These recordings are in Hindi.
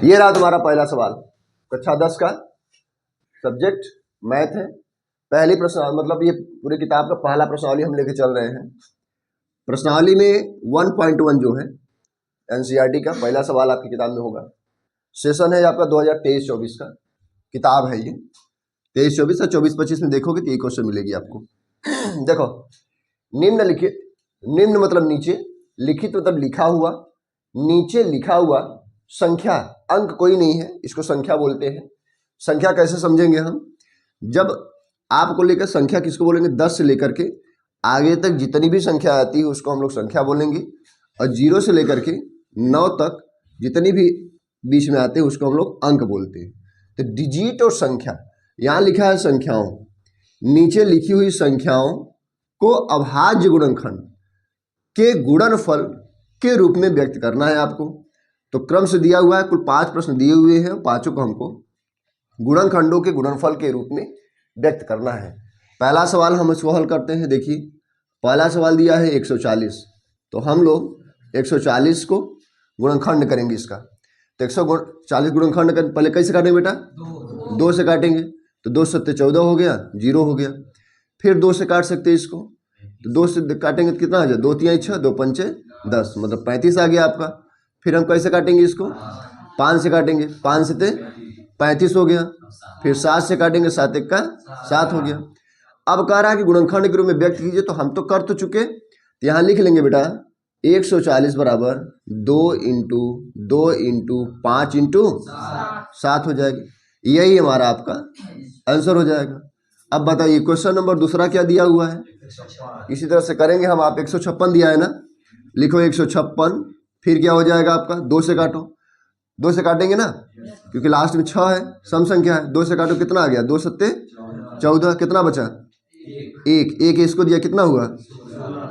ये रहा तुम्हारा पहला सवाल, कक्षा 10 का सब्जेक्ट मैथ है। पहली प्रश्न मतलब ये पूरी किताब का पहला प्रश्नावली हम लेके चल रहे हैं। प्रश्नावली में 1.1 जो है एनसीईआरटी का पहला सवाल आपकी किताब में होगा। सेशन है आपका 2023-24 का किताब है ये। 23-24 या 24-25 में देखोगे तो ये क्वेश्चन मिलेगी आपको। देखो, निम्नलिखित, निम्न मतलब नीचे, लिखित मतलब लिखा हुआ, नीचे लिखा हुआ संख्या, अंक कोई नहीं है, इसको संख्या बोलते हैं। संख्या कैसे समझेंगे हम? जब आपको लेकर संख्या किसको बोलेंगे? 10 से लेकर के आगे तक जितनी भी संख्या आती है उसको हम लोग संख्या बोलेंगे, और 0 से लेकर के 9 तक जितनी भी बीच में आते हैं उसको हम लोग अंक बोलते हैं। तो डिजिट और संख्या, यहाँ लिखा है संख्याओं, नीचे लिखी हुई संख्याओं को अभाज्य गुणनखंड के गुणनफल के रूप में व्यक्त करना है आपको। तो क्रम से दिया हुआ है, कुल 5 प्रश्न दिए हुए हैं, पांचों को हमको गुणनखंडों के गुणनफल के रूप में व्यक्त करना है। पहला सवाल हम इसको हल करते हैं। देखिए, पहला सवाल दिया है 140, तो हम लोग 140 को गुणनखंड करेंगे इसका। तो 140 गुणनखंड कर, पहले कैसे काटेंगे बेटा? 2 से काटेंगे, तो 2 7 14 हो गया, 0 हो गया। फिर 2 से काट सकते हैं इसको, तो 2 से काटेंगे तो कितना आ जाए? 2 3 6, 2 5 10, मतलब 35 आ गया आपका। फिर हम कैसे काटेंगे इसको? 5 से काटेंगे, 5 से 35 हो गया। फिर 7 से काटेंगे, 7 1 का 7 हो गया। अब कह रहा है कि गुणनखंड के रूप में व्यक्त कीजिए, तो हम तो कर तो चुके, तो यहाँ लिख लेंगे बेटा 140 बराबर 2 इंटू 2 इंटू 5 इंटू 7 हो जाएगी। यही हमारा आपका आंसर हो जाएगा। अब बताइए क्वेश्चन नंबर दूसरा क्या दिया हुआ है? इसी तरह से करेंगे हम। आप 156 दिया है ना, लिखो 156, फिर क्या हो जाएगा आपका? 2 से काटो, 2 से काटेंगे ना, क्योंकि लास्ट में 6 है, सम संख्या है। 2 से काटो, कितना आ गया? 2 7 14, कितना बचा? 1 इसको दिया, कितना हुआ?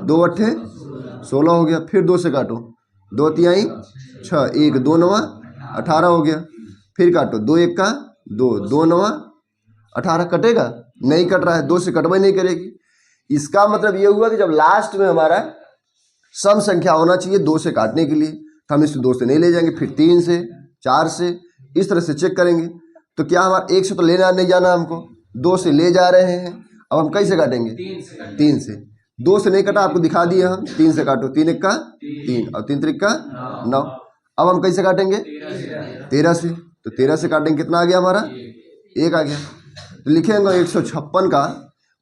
2 8 16 हो गया। फिर 2 से काटो, 2 3 6, 1 2 9 18 हो गया। फिर काटो, 2 1 का 2, 2 9 18, कटेगा? नहीं कट रहा है, 2 से कटवाई नहीं करेगी। इसका मतलब ये हुआ कि जब लास्ट में हमारा सम संख्या होना चाहिए 2 से काटने के लिए, तो हम इसको 2 से नहीं ले जाएंगे, फिर 3 से 4 से इस तरह से चेक करेंगे। तो क्या हमारा 1 से तो लेना नहीं जाना, हमको 2 से ले जा रहे हैं। अब हम कैसे काटेंगे? 3 से। 2 से नहीं कटा, आपको दिखा दिए हम। 3 से काटो, 3 1 का 3 और 3 3 का 9। अब हम कैसे काटेंगे? 13 से। तो 13 से काटेंगे, कितना आ गया हमारा? 1 आ गया। तो लिखेंगे 156 का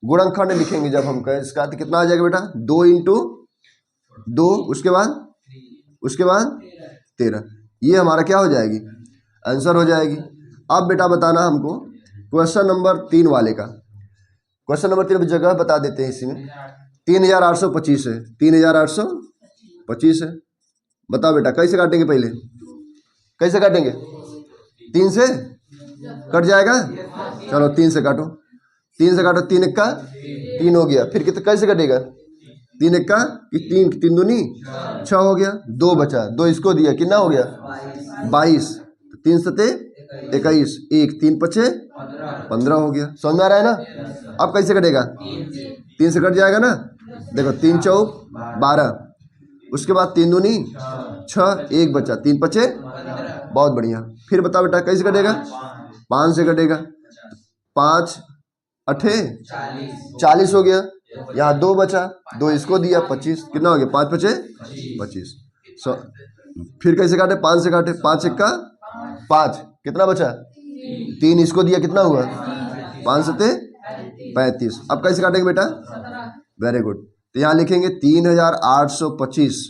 गुणनखंड लिखेंगे जब हम कहें इसका, तो कितना आ जाएगा बेटा? 2 इंटू 2, उसके बाद 13। ये हमारा क्या हो जाएगी? आंसर हो जाएगी। अब बेटा बताना हमको क्वेश्चन नंबर 3 वाले का। क्वेश्चन नंबर 3 जगह बता देते हैं इसमें। 3825 है, 3825 है। बताओ बेटा कैसे काटेंगे? पहले कैसे काटेंगे? 3 से कट जाएगा। चलो 3 से काटो, 3 से काटो, 3 1 का 3 हो गया। फिर कितना कैसे कटेगा? 3 1 का 3, 3 दूनी 6 हो गया। 2 बचा, 2 इसको दिया, कितना हो गया? 22। 3 7 21, 1 3 5 15 हो गया। समझ में आ रहा है ना? अब कैसे कटेगा? 3 से कट जाएगा ना। देखो 3 4 12, उसके बाद 3 दूनी 6, 1 बचा, 3 5 बहुत बढ़िया। फिर बताओ बेटा कैसे कटेगा? 5 से कटेगा, 5 8 40 हो गया। यहाँ 2 बचा, 2 इसको दिया, 25, कितना हो गया? 5 5 25। फिर कैसे काटे? 5 से काटे, 5 1 का 5, कितना बचा? 3 इसको दिया, कितना हुआ? 5 7 35। अब कैसे काटेंगे बेटा? Very good. तो यहाँ लिखेंगे 3825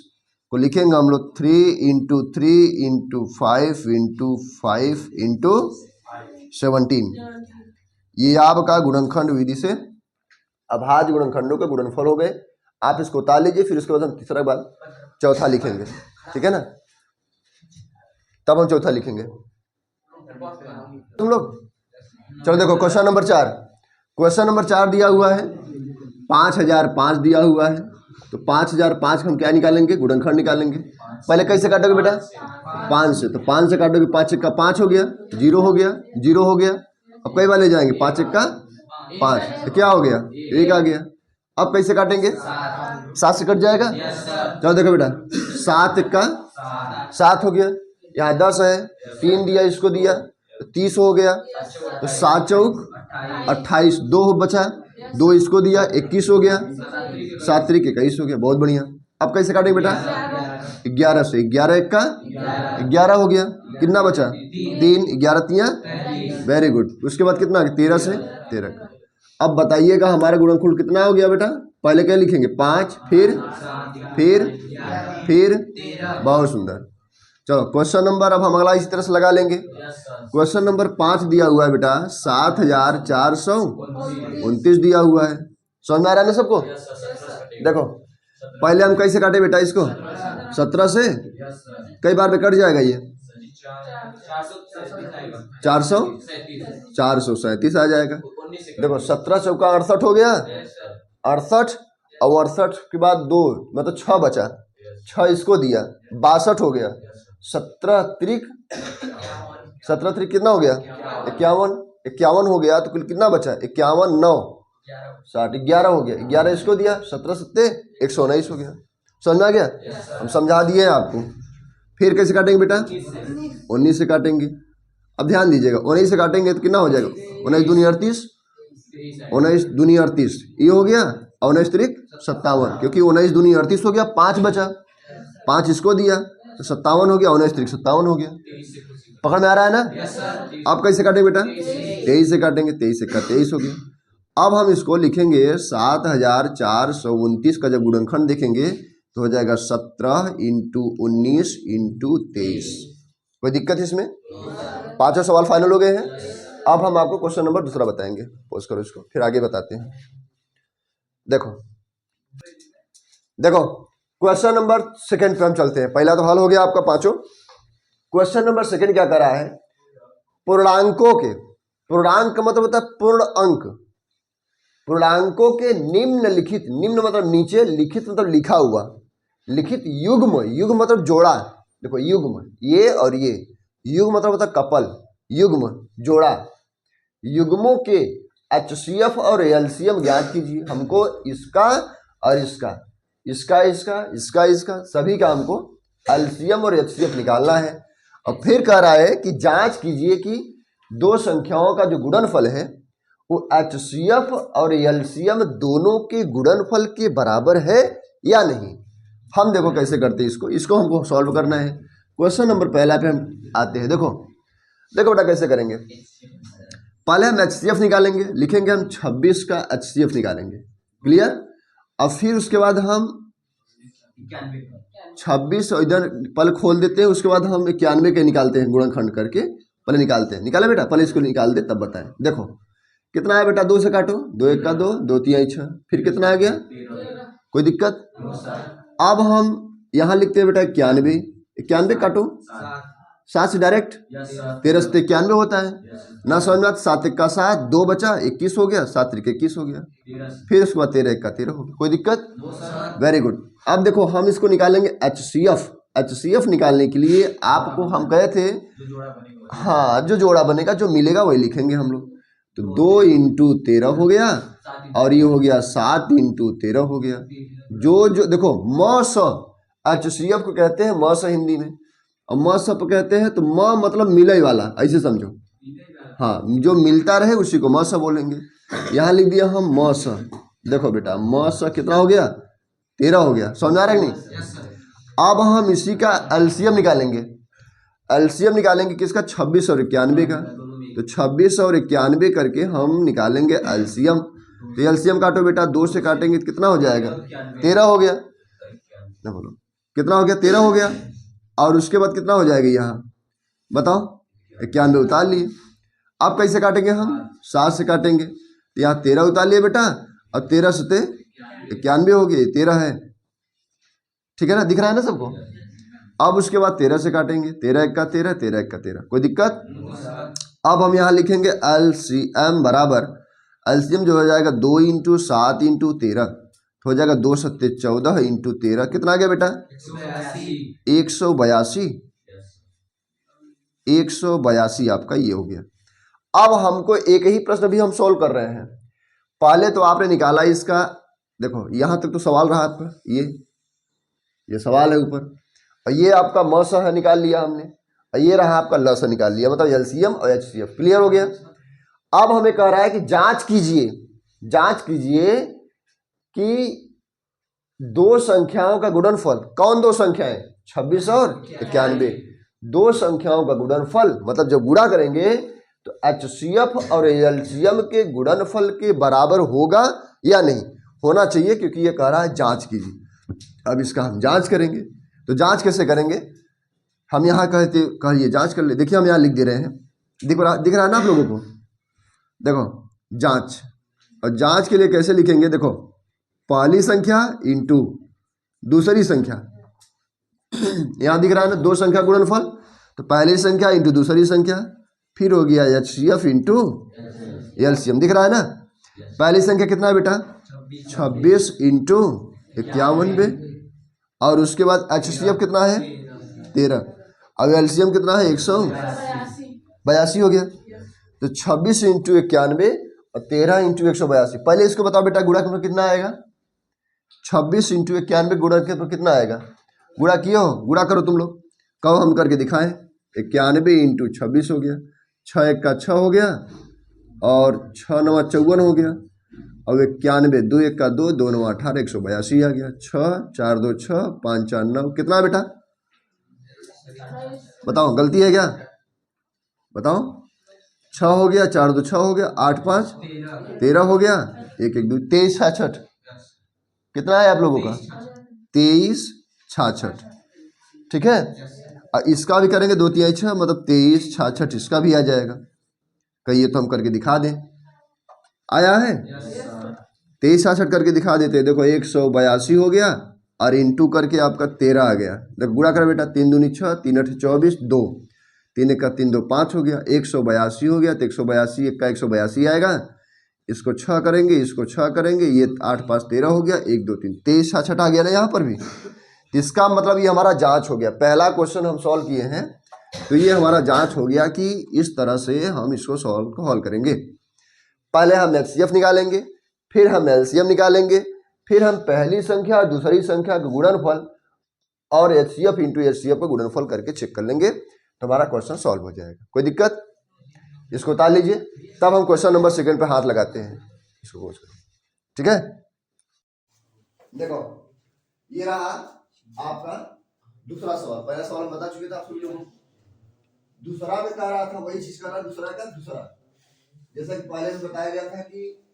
को लिखेंगे हम लोग 3 इंटू 3 इंटू 5 इंटू 5 इंटू 17। ये आपका गुणनखंड विधि से अभाज्य गुणनखंडों के गुणनफल हो गए। आप इसको उतार लीजिए, फिर उसके बाद हम तीसरा बार चौथा लिखेंगे, ठीक है ना? तब हम चौथा लिखेंगे तुम लोग। चलो देखो क्वेश्चन नंबर 4। क्वेश्चन नंबर 4 दिया हुआ है 5005 दिया हुआ है। तो 5005 हम क्या निकालेंगे? गुणनखंड निकालेंगे। पहले कैसे काटोगे बेटा? 5 से। तो 5 से काटोगे, 5 1 का 5 हो गया, 0 हो गया, 0 हो गया। अब कई बार ले जाएंगे? 5 1 का 5, तो क्या हो गया? 1 आ गया। अब कैसे काटेंगे? 7 से कट जाएगा। चलो देखो बेटा, 7 1 का 7 हो गया, यहाँ 10 है, 3 दिया, इसको दिया तो 30 हो गया, तो 7 चौक 28, 2 बचा, 2 इसको दिया 21 हो गया, 7 त्रिक 21 हो गया। बहुत बढ़िया। अब कैसे काटेंगे बेटा? 11 से, 11 एक का 11 हो गया, कितना बचा? 3, 11 तिया, वेरी गुड। उसके बाद कितना? 13 से 13 का। अब बताइएगा हमारा गुणनफल कितना हो गया बेटा? पहले क्या लिखेंगे? 5, फिर बहुत सुंदर। चलो क्वेश्चन नंबर, अब हम अगला इसी तरह से लगा लेंगे। क्वेश्चन नंबर 5 दिया हुआ है बेटा 7429 दिया हुआ है। समझ में आ रहा है ना सबको? देखो पहले हम कैसे काटे बेटा इसको? 17 से कई बार में कट जाएगा ये 437 आ जाएगा। देखो 17 चौका 68 हो गया, 68 और 68 के बाद 2 मतलब 6 बचा, 6 इसको दिया 62 हो गया, 17 त्रिक कितना हो गया? 51 हो गया, तो कुल कितना बचा? 51 9 60 11 हो गया, 11 इसको दिया, 17 सत्ते 119 हो गया। समझ में आ गया? हम समझा दिए हैं आपको। फिर कैसे काटेंगे बेटा? 19 से काटेंगे। अब ध्यान दीजिएगा, 19 से काटेंगे तो कितना हो जाएगा? 19 दूनी 38, 19 दूनी 38 ये हो गया, 19 त्रिक 57, क्योंकि 19 दूनी 38 हो गया, 5 बचा, 5 इसको दिया तो 57 हो गया, 19 त्रिक 57 हो गया। पकड़ में आ रहा है ना? अब कैसे काटेंगे बेटा? 23 से काटेंगे, 23 का 23 हो गया। अब हम इसको लिखेंगे 7429 का जब गुणनखंड देखेंगे तो हो जाएगा 17 इंटू 19 इंटू 23। कोई दिक्कत है इसमें? पांचों सवाल फाइनल हो गए हैं। अब हम आपको क्वेश्चन नंबर दूसरा बताएंगे। पोज करो इसको, फिर आगे बताते हैं। देखो क्वेश्चन नंबर सेकंड पे हम चलते हैं। पहला तो हल हो गया आपका पांचों। क्वेश्चन नंबर सेकंड क्या कर रहा है? पूर्णांकों के, पूर्णांक का मतलब होता है पूर्ण अंक, पूर्णांकों के निम्नलिखित, निम्न मतलब नीचे, लिखित मतलब लिखा हुआ, लिखित युग्म, युग्म मतलब जोड़ा। देखो युग्म ये और ये, युग्म मतलब होता है कपल, युग्म जोड़ा, युग्मों के HCF और एलसीएम ज्ञात कीजिए। हमको इसका और इसका, इसका इसका इसका इसका सभी का हमको एलसीएम और HCF निकालना है। और फिर कह रहा है कि जांच कीजिए कि दो संख्याओं का जो गुणनफल है वो HCF और एलसीएम दोनों के गुणनफल के बराबर है या नहीं। हम देखो कैसे करते हैं इसको हमको सॉल्व करना है। क्वेश्चन नंबर पहला पे हम आते हैं। देखो बेटा कैसे करेंगे। पहले हम HCF निकालेंगे, लिखेंगे हम 26 का HCF निकालेंगे, क्लियर। और फिर उसके बाद हम 26 इधर पहले खोल देते हैं, उसके बाद हम 91 के निकालते हैं, गुणनखंड करके पहले निकालते हैं। निकाले बेटा? पहले इसको निकाल दे तब बताएं। देखो कितना है बेटा? 2 से काटो, 2 1 का 2, 2 3 6, फिर कितना आ गया? कोई दिक्कत? अब हम यहाँ लिखते हैं बेटा 91, 91 काटो, 7 से डायरेक्ट 13 से 91 होता है ना। समझ में? 7 1 का 7, 2 बचा 21 हो गया, 7 3 21 हो गया, फिर उसके बाद 13 1 का 13 हो गया। कोई दिक्कत? Very good. अब देखो हम इसको निकालेंगे HCF निकालने के लिए आपको हम कहे थे, हाँ जो जोड़ा बनेगा जो मिलेगा वही लिखेंगे हम लोग। तो 2 इंटू 13 हो गया और ये हो गया 7 इंटू 13 हो गया। जो देखो मस HCF को कहते हैं मस हिंदी में, और म सब कहते हैं तो म मतलब मिले वाला, ऐसे समझो। हाँ जो मिलता रहे उसी को म स बोलेंगे। यहाँ लिख दिया हम म स। देखो बेटा म स कितना हो गया? 13 हो गया। समझ आ रहा है नहीं? अब हम इसी का एलसीएम निकालेंगे। एलसीएम निकालेंगे किसका? 26 और 91 का। तो 26 और 91 करके हम निकालेंगे एलसीएम। तो एलसीएम काटो बेटा, 2 से काटेंगे तो कितना हो जाएगा? 13 हो गया ना। बोलो कितना हो गया? 13 हो गया। और उसके बाद कितना हो जाएगा? यहाँ बताओ, 91 उतार लिए। अब कैसे काटेंगे हम? 7 से काटेंगे, तो यहाँ 13 उतार लिए बेटा, और 13 से 91 हो गए, 13 है, ठीक है ना? दिख रहा है ना सबको? अब उसके बाद 13 से काटेंगे, 13 1 का 13, 13 1 का 13, कोई दिक्कत? अब हम यहाँ लिखेंगे एलसीएम बराबर, एलसीएम जो हो जाएगा 2 इंटू 7 इंटू 13, हो जाएगा 2 सत्ते 14 इंटू 13, कितना आ गया बेटा? 182 आपका ये हो गया। अब हमको एक ही प्रश्न भी हम सॉल्व कर रहे हैं। पहले तो आपने निकाला इसका, देखो यहाँ तक तो सवाल रहा आपका, ये सवाल है ऊपर, और ये आपका मौसा है निकाल लिया हमने। ये रहा आपका लॉस निकाल लिया, मतलब एलसीएम और एचसीएफ। क्लियर हो गया। अब हमें कह रहा है कि जांच कीजिए कि दो संख्याओं का गुणनफल, कौन दो संख्याएं, 26 और 91, दो संख्याओं का गुणनफल, मतलब जब गुणा करेंगे तो एचसीएफ और एलसीएम के गुणनफल के बराबर होगा या नहीं, होना चाहिए, क्योंकि ये कह रहा है जांच कीजिए। अब इसका हम जांच करेंगे, तो जांच कैसे करेंगे, हम यहाँ कहिए जांच कर ले। देखिए हम यहाँ लिख दे रहे हैं, दिख रहा है ना आप लोगों को, देखो जांच। और जांच के लिए कैसे लिखेंगे, देखो पहली संख्या इंटू दूसरी संख्या, यहाँ दिख रहा है ना, दो संख्या गुणनफल, तो पहली संख्या इंटू दूसरी संख्या, फिर हो गया एचसीएफ इंटू एलसीएम। दिख रहा है ना, पहली संख्या कितना है बेटा, 26 इंटू 91, और उसके बाद एचसीएफ कितना है 13, अब एलसीएम कितना है 182 हो गया। तो 26 इंटू 91 और 13 इंटू 182। पहले इसको बताओ बेटा, गुणा के कितना आएगा, 26 इंटू 91 गुणा के कितना आएगा, गुणा कियो, गुणा करो तुम लोग, कहो हम करके दिखाएं। 91 इंटू 26 हो गया, 6 1 का 6 हो गया, और 6 9 54 हो गया, अब 91 2 1 का 2 2 9 18 182 आ गया, 6 4 2 6 5 4 9, कितना बेटा बताओ, गलती है क्या बताओ, 6 हो गया, 4 2 6 हो गया, 8 5 13 हो गया, 1 1 2 23 66, कितना है आप लोगों का 23 66, ठीक है। और इसका भी करेंगे 2 3 6, मतलब 23 66 इसका भी आ जाएगा। कहिए तो हम करके दिखा दें, आया है 23 66 करके दिखा देते। देखो 182 हो गया, और इंटू करके आपका 13 आ गया। देखो गुणा कर बेटा, 3 दूनी 6 3 8 24 2, 3 1 का 3 2 5 हो गया, 182 हो गया, तो 182 1 का 182 आएगा, इसको 6 करेंगे, इसको 6 करेंगे, ये 8 5 13 हो गया, 1 2 3 23 66 आ गया ना यहाँ पर भी। इसका मतलब ये हमारा जांच हो गया, पहला क्वेश्चन हम सॉल्व किए हैं, तो ये हमारा जांच हो गया कि इस तरह से हम इसको सॉल्व करेंगे। पहले हम एचसीएफ निकालेंगे, फिर हम एलसीएम निकालेंगे, फिर हम पहली संख्या और दूसरी संख्या का गुणनफल और एचसीएफ इंटू एचसीएफ का गुणनफल करके चेक कर लेंगे, तो हमारा क्वेश्चन सॉल्व हो जाएगा। कोई दिक्कत, इसको उतार लीजिए, तब हम क्वेश्चन नंबर 2 पे हाथ लगाते हैं, इसको खोज कर, ठीक है। देखो ये रहा आपका दूसरा सवाल, पहला सवाल बता चुके थे आप सभी लोगों को, दूसरा में कह रहा था वही चीज कर रहा, दूसरा का दूसरा, जैसा कि पहले में बताया गया था कि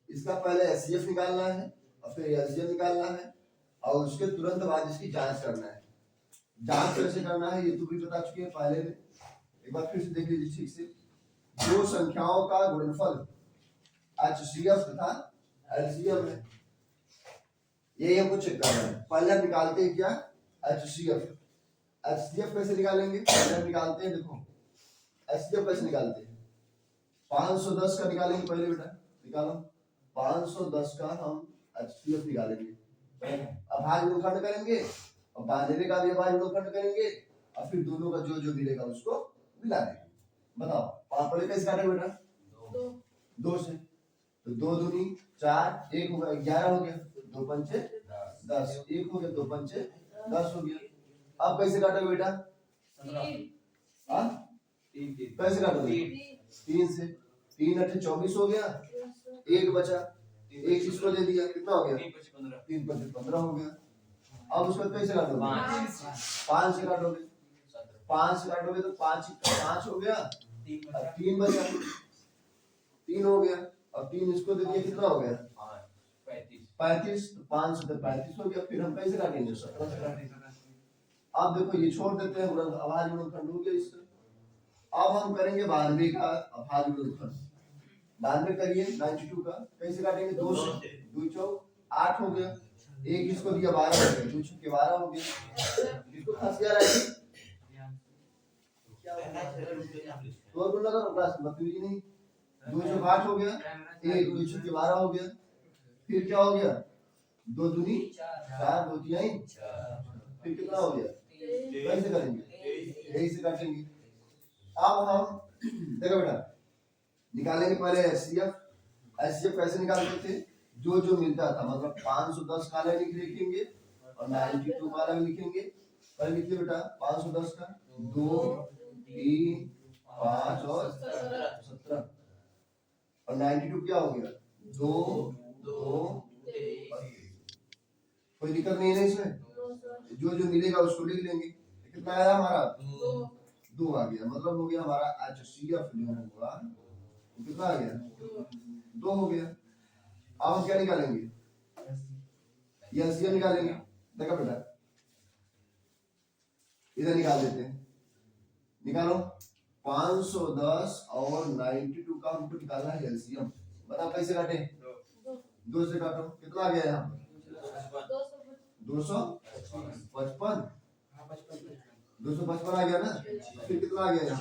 इसका पहले एचसीएफ निकालना है और फिर एलसीएम निकालना है, और उसके तुरंत बाद इसकी जांच करना है। जांच कैसे करना है ये तो भी बता चुके हैं पहले में, एक बार फिर से देख लीजिए ठीक से। दो संख्याओं का गुणनफल एचसीएफ तथा एलसीएम है, यही हमको चेक करना है। पहले हम निकालते हैं क्या, एचसीएफ। एचसीएफ कैसे निकालेंगे, पहले हम निकालते हैं, देखो एचसीएफ कैसे निकालते हैं, 510 का निकालेंगे पहले बेटा, निकालो 510 का हम एचसीएफ निकालेंगे, अभाज्य गुणनखंड करेंगे और 92 का भी अभाज्य गुणनखंड करेंगे, और फिर दोनों का जो जो मिलेगा उसको मिला देंगे। बताओ पहले कैसे काटेंगे बेटा, 2 से, तो 2 दूनी 4, 1 हो गया 11 हो गया, 2 पंचे 10, 1 हो गया, 2 पंचे 10 हो गया। अब कैसे काटोगे बेटा, कैसे काटोगे, 3 से, 3 8 24 हो गया, 1 बचा, 1 इसको दे दिया, कितना हो गया 3 5 15 हो गया। अब उसको कैसे काटोगे, 5 से काटोगे, 5 से काटोगे तो 5 हो गया, 3 बचा, 3 हो गया, अब 3 इसको दे दिया, कितना हो गया 35, तो 5 से 35 हो गया। फिर हम कैसे काटेंगे, 17 से काटेंगे। अब देखो ये छोड़ देते हैं, अभाज्य गुणनखंड हो गया इसका। अब हम करेंगे 92 का अभाज्य गुणनखंड, 92 करिए 92 का, कैसे काटेंगे, 2 से, 2 चौक 8 हो गया, 1 इसको दिया 12 हो गया, 2 छक्के 12 हो गया, इसको फंस गया रहेगा तो बोल लगा बस मतलब ही नहीं, 2 चौक 8 हो गया, 1 2 छक्के 12 हो गया, फिर क्या हो गया 2 दूनी 4 2 तिहाई, फिर कितना हो गया, कैसे करेंगे, यही से काटेंगे। अब हम देखो बेटा निकालेंगे पहले एचसीएफ। एचसीएफ कैसे निकालते थे, जो जो मिलता था, मतलब 510 काला लिखेंगे और 92 काला लिखेंगे। पहले लिखिए बेटा 510 का, 2 3 5 और 17 और 92 क्या हो गया 2 2 और 23। कोई दिक्कत नहीं है ना इसमें जो जो मिलेगा उसको लिख लेंगे कितना आया हमारा 2 आ गया मतलब हो गया हमारा HCF जो होगा वो कितना आ गया 2 हो गया। अब हम क्या निकालेंगे एलसीएम निकालेंगे देखा बेटा इधर निकाल देते हैं निकालो 510 और 92 का हमको निकालना है एलसीएम बताओ कैसे काटे 2 से काटो कितना आ गया यहाँ 255 255 आ गया ना फिर कितना आ गया यहाँ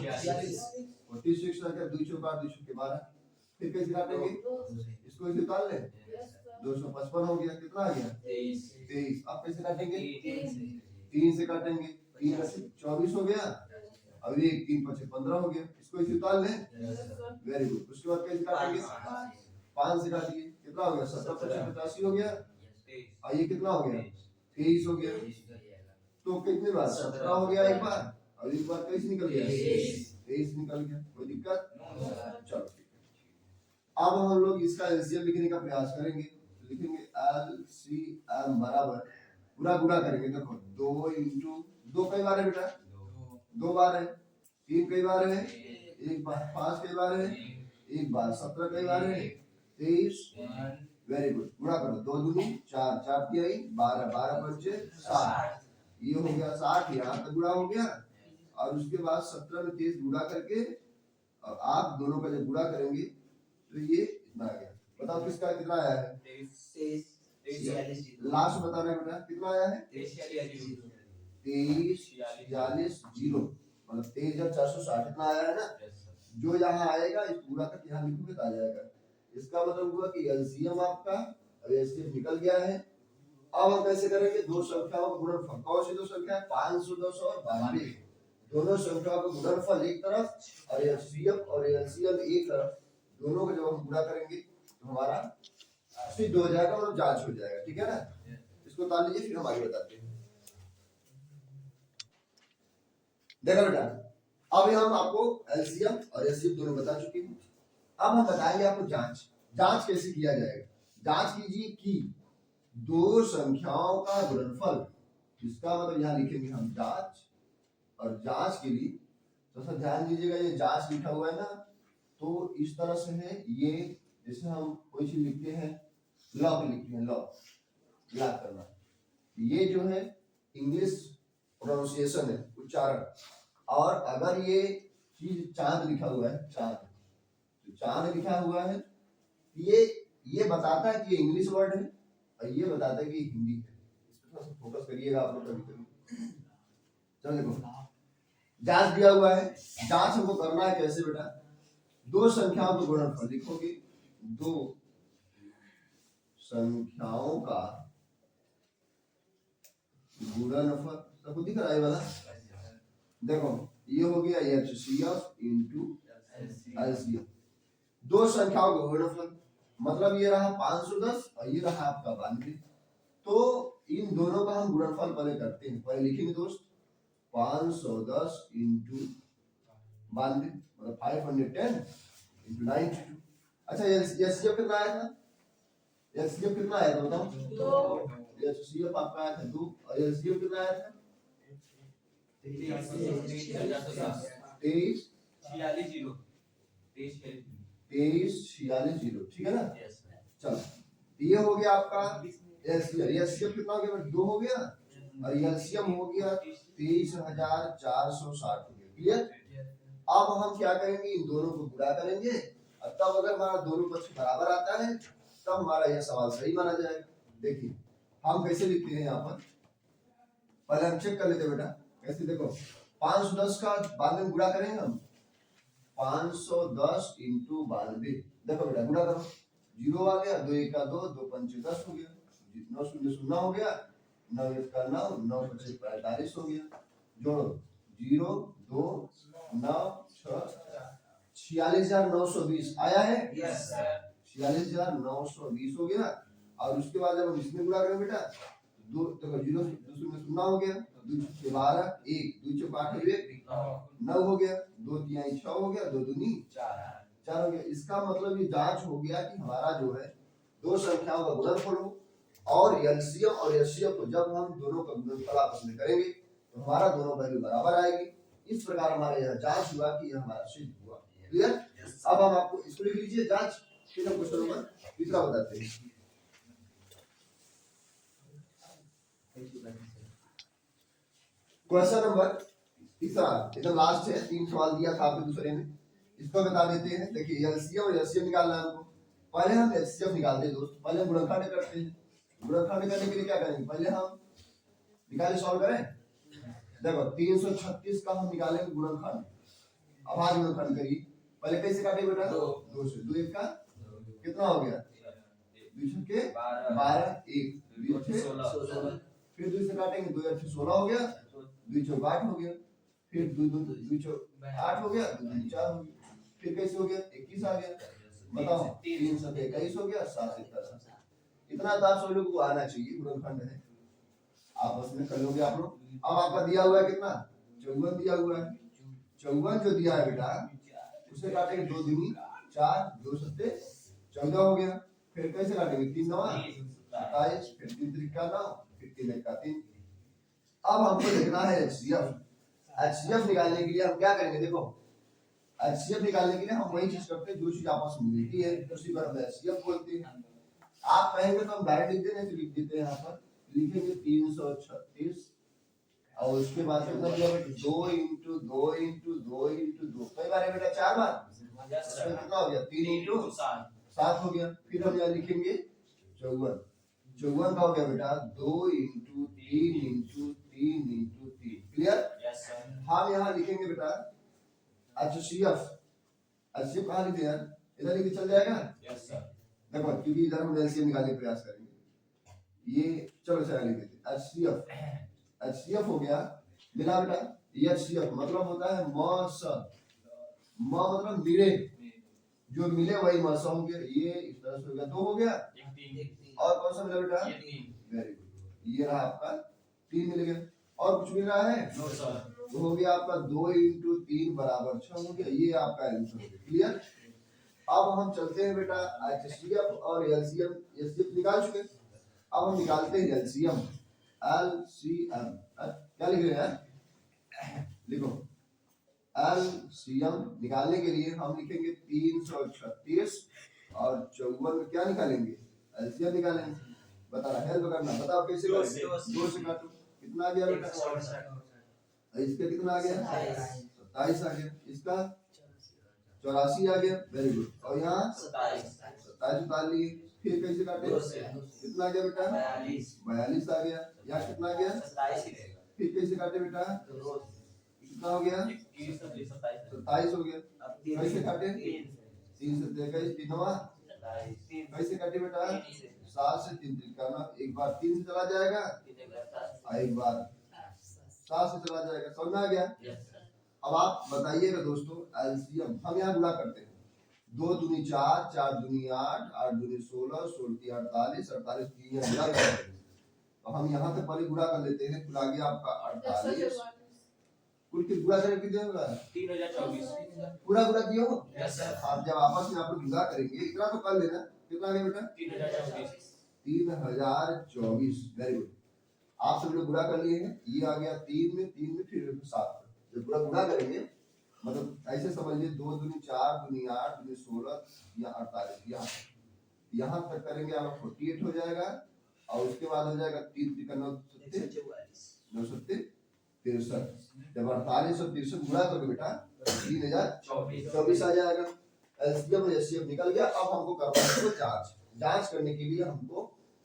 46 आ गया 2 चौका 2 के 12 फिर कैसे काटेंगे इसको इसे निकाल ले 255 हो गया कितना आ गया 23 अब कैसे काटेंगे 3 से काटेंगे 3 से 24 हो गया अब ये 3 5 15 हो गया इसको इसे निकाल ले वेरी गुड उसके बाद कैसे काटेंगे 5 से काटिए कितना हो गया 17 5 85 हो गया और ये कितना हो गया 23 हो गया तो कितनी बार 17 हो गया एक बार और एक बार कैसे निकल गया 23 निकल गया कोई दिक्कत चलो ठीक है अब हम लोग इसका एलसीएम लिखने का प्रयास करेंगे लिखेंगे एलसीएम बराबर पूरा गुणा करेंगे देखो 2 इंटू 2 कई बार है बेटा 2 बार है 3 कई बार है एक बार 5 कई बार है एक बार 17 कई बार है 23 वेरी गुड गुणा करो 2 दूनी 4 4 तिहाई 12 12 पंचे 60 ये हो गया 60 यहाँ तक गुणा हो गया और उसके बाद 17 में 23 गुणा करके और आप दोनों का जब गुणा करेंगे तो ये इतना आ गया बताओ किसका कितना आया है लास्ट बताना है बेटा कितना आया है 23 46 0 मतलब 23,460 इतना आया है ना जो यहाँ आएगा इस पूरा तक यहाँ लिखोगे तो आ जाएगा इसका मतलब हुआ कि एलसीएम आपका एलसीएम निकल गया है। अब हम कैसे करेंगे दो संख्याओं का गुणनफल कौन सी दो संख्या 510 और 92 दोनों संख्याओं का गुणनफल एक तरफ और एलसीएम और एलसीएम एक तरफ दोनों को जब हम गुणा करेंगे तो हमारा सिद्ध हो जाएगा और जांच हो जाएगा ठीक है ना इसको ताल लीजिए फिर हम आगे बताते हैं। देखो बेटा अभी हम आपको एलसीएम और एलसीएम दोनों बता चुके हैं अब हम बताएंगे आपको जांच जांच कैसे किया जाएगा जांच कीजिए कि दो संख्याओं का गुणनफल इसका मतलब यहाँ लिखेंगे हम जांच और जांच के लिए तो सर ध्यान दीजिएगा ये जांच लिखा हुआ है ना तो इस तरह से है ये जैसे हम कोई चीज लिखते हैं लॉ लिखते हैं लॉ याद करना ये जो है इंग्लिश प्रोनाउंसिएशन है उच्चारण और अगर ये चीज चांद लिखा हुआ है चांद तो चांद लिखा हुआ है ये बताता है कि ये इंग्लिश वर्ड है और ये बताता है कि हिंदी है इस पर फोकस करिएगा आप लोग कभी कभी चलो देखो जांच दिया हुआ है जांच हमको करना है कैसे बेटा दो संख्याओं का गुणनफल लिखोगे दो संख्याओं का गुणनफल सबको दिख रहा है वाला देखो ये हो गया HCF इंटू LCM दो संख्याओं का गुणनफल मतलब ये रहा 510 और ये रहा आपका 92 तो इन दोनों का हम गुणनफल पहले करते हैं पहले लिखेंगे दोस्त 510 इंटू 92 मतलब 510 इंटू 92 अच्छा एलसीएम कितना आया था एलसीएम कितना आया था बताओ एलसीएम आपका आया था 2 और एलसीएम कितना आया था 23,46,0 ठीक है ना चलो ये हो गया आपका एलसीएम कितना हो गया 2 हो गया और एलसीएम हो गया 23,460 हो गया क्लियर। अब हम क्या करेंगे इन दोनों को गुणा करेंगे और तब अगर हमारा दोनों पक्ष बराबर आता है तब हमारा यह सवाल सही माना जाएगा। देखिए हम कैसे लिखते हैं यहाँ पर पहले हम चेक कर लेते बेटा कैसे देखो 510 का 92 में गुणा करेंगे हम 510 इंटू 92 देखो बेटा गुणा करो 0 आ गया 2 1 का 2 2 5 10 हो गया 9 0 0 हो गया 9 1 का 9 9 5 45 हो गया जोड़ो 0 2 9 6 46,920 आया है 46,920 हो गया और उसके बाद जब हम इसमें गुणा करें बेटा 2 देखो 0 0 0 हो गया 2 छक्के 12, 1 2 चौक 8 हुए 9 हो गया, 2 तिहाई 6 हो गया, 2 दूनी 4 हो गया। इसका मतलब ये जांच हो गया कि हमारा जो है दो संख्याओं का गुणनफल हो और एलसीएम और एचसीएफ को जब हम दोनों का गुणनफल आपस में करेंगे तो हमारा दोनों वैल्यू बराबर आएगी। इस प्रकार हमारा यह जांच हुआ कि यह हमारा सिद्ध हुआ। क्लियर? अब हम आपको इसको लिख लीजिए जांच, फिर हम क्वेश्चन नंबर तीसरा बताते हैं। क्वेश्चन नंबर तीसरा एकदम लास्ट है, 3 सवाल दिया था आपने दूसरे में, इसको बता देते हैं। देखिए एलसीएम और एचसीएफ निकालना है हमको। पहले हम एचसीएफ निकालते हैं दोस्त, पहले हम गुणनखंड करते हैं। गुणनखंड करने के लिए क्या करेंगे, पहले हम निकाले सॉल्व करें। देखो 336 का हम निकालेंगे गुणनखंड। अब आज गुणनखंड करिए, पहले कैसे काटेंगे बेटा, 2 से 2 1 का कितना हो गया, 2 छक्के 12, 1 2 छक्के 16, फिर 2 से काटेंगे 2 8 16 हो गया, 2 चौक 8 हो गया, फिर 2 चौक 8 हो गया, 2 दूनी 4 हो गया, फिर कैसे हो गया 21 आ गया। बताओ 3 7 21 हो गया, 7 17। इतना तो आप सब लोगों को आना चाहिए, गुणनखंड है आपस में कर लोगे आप लोग। अब आपका दिया हुआ है कितना, 54 दिया हुआ है। 54 जो दिया है बेटा उसे काटेंगे 2 दूनी 4, 2 सत्ते 14 हो गया। फिर कैसे काटेंगे 3 9 27, फिर 3 3 9, फिर 3 1 3। अब हमको लिखना है एचसीएफ। एचसीएफ निकालने के लिए हम क्या करेंगे, देखो एचसीएफ निकालने के लिए हम वही चीज करते हैं जो चीज आपस में मिलती है उसी पर हम एचसीएफ बोलते हैं। आप कहेंगे तो हम डायरेक्ट लिख देते हैं, लिख देते हैं यहाँ पर लिखेंगे 336 और उसके बाद कितना दिया बेटा 2 इंटू 2 इंटू 2 इंटू 2, कई बार है बेटा 4 बार, कितना हो गया 3 इंटू 7 हो गया। फिर हम यहाँ लिखेंगे 54, 54 का हो गया बेटा 2 इंटू 3 इंटू 3 इंटू 3। क्लियर? हम यहाँ लिखेंगे बेटा एचसीएफ। एचसीएफ कहाँ लिखे यार, इधर लिखे चल जाएगा। देखो क्योंकि इधर हम एलसीएम निकालने का प्रयास करेंगे, ये चलो चला लिख देते एचसीएफ। एचसीएफ हो गया मिला बेटा, ये एचसीएफ मतलब होता है मस, म मतलब मिले, जो मिले वही मस हो गया। ये इस तरह से हो गया 2 हो गया, और कौन सा मिला बेटा, वेरी गुड, ये रहा आपका 3 मिल गया। और कुछ मिल रहा है तो हो गया आपका 2 इंटू 3 बराबर 6 हो गया, ये आपका आंसर हो गया। क्लियर? अब हम चलते हैं बेटा एचसीएफ और एलसीएम। एचसीएफ निकाल चुके, अब हम निकालते हैं एलसीएम। एलसीएम क्या लिख रहे हैं, लिखो एलसीएम निकालने के लिए हम लिखेंगे 336 और 54 क्या निकालेंगे, एलसीएम निकालेंगे। बताना हेल्प करना, बताओ कैसे करेंगे, 2 से काटो कितना आ गया बेटा, इसका कितना आ गया 27 आ गया, इसका 84 आ गया, वेरी गुड। और यहाँ 27 उतार लिए। फिर कैसे काटे, कितना आ गया बेटा 42 आ गया, यहाँ कितना आ गया 27। फिर कैसे काटे बेटा, कितना हो गया 27 हो गया। कैसे काटे 3 से 21 3 9, कैसे काटे बेटा 7 से 3 करना, एक बार 3 से चला जाएगा और एक बार 7 से चला जाएगा, समझ में आ गया। अब आप बताइएगा दोस्तों एलसीएम हम यहाँ गुणा करते हैं, 2 दूनी 4, 4 दूनी 8, 8 दूनी 16, 16 48, 48 3 गुणा करते हैं। तो हम यहाँ पे पहले गुणा कर लेते हैं, कुल आ गया आपका 48, कुल की गुणा करके कितना होगा 3024, पूरा गुणा किया हो। आप जब आपस में आप लोग गुणा करेंगे इतना तो कर लेना, कितना आ गया बेटा 3024, वेरी गुड। आप सब लोग गुणा कर लिए हैं, ये आ गया 3 में फिर 7, जब पूरा गुणा करेंगे मतलब ऐसे समझिए 2 दूनी 4 दूनी 8 दूनी 16 या 48, यहाँ तक करेंगे आप 48 हो जाएगा, और उसके बाद हो जाएगा 3 3 9 9 63। जब 48 और 63 गुणा करोगे बेटा 3024 आ जाएगा। एलसीएम और एचसीएफ निकल गया। अब हमको करना है इसको जांच करने के लिए हमको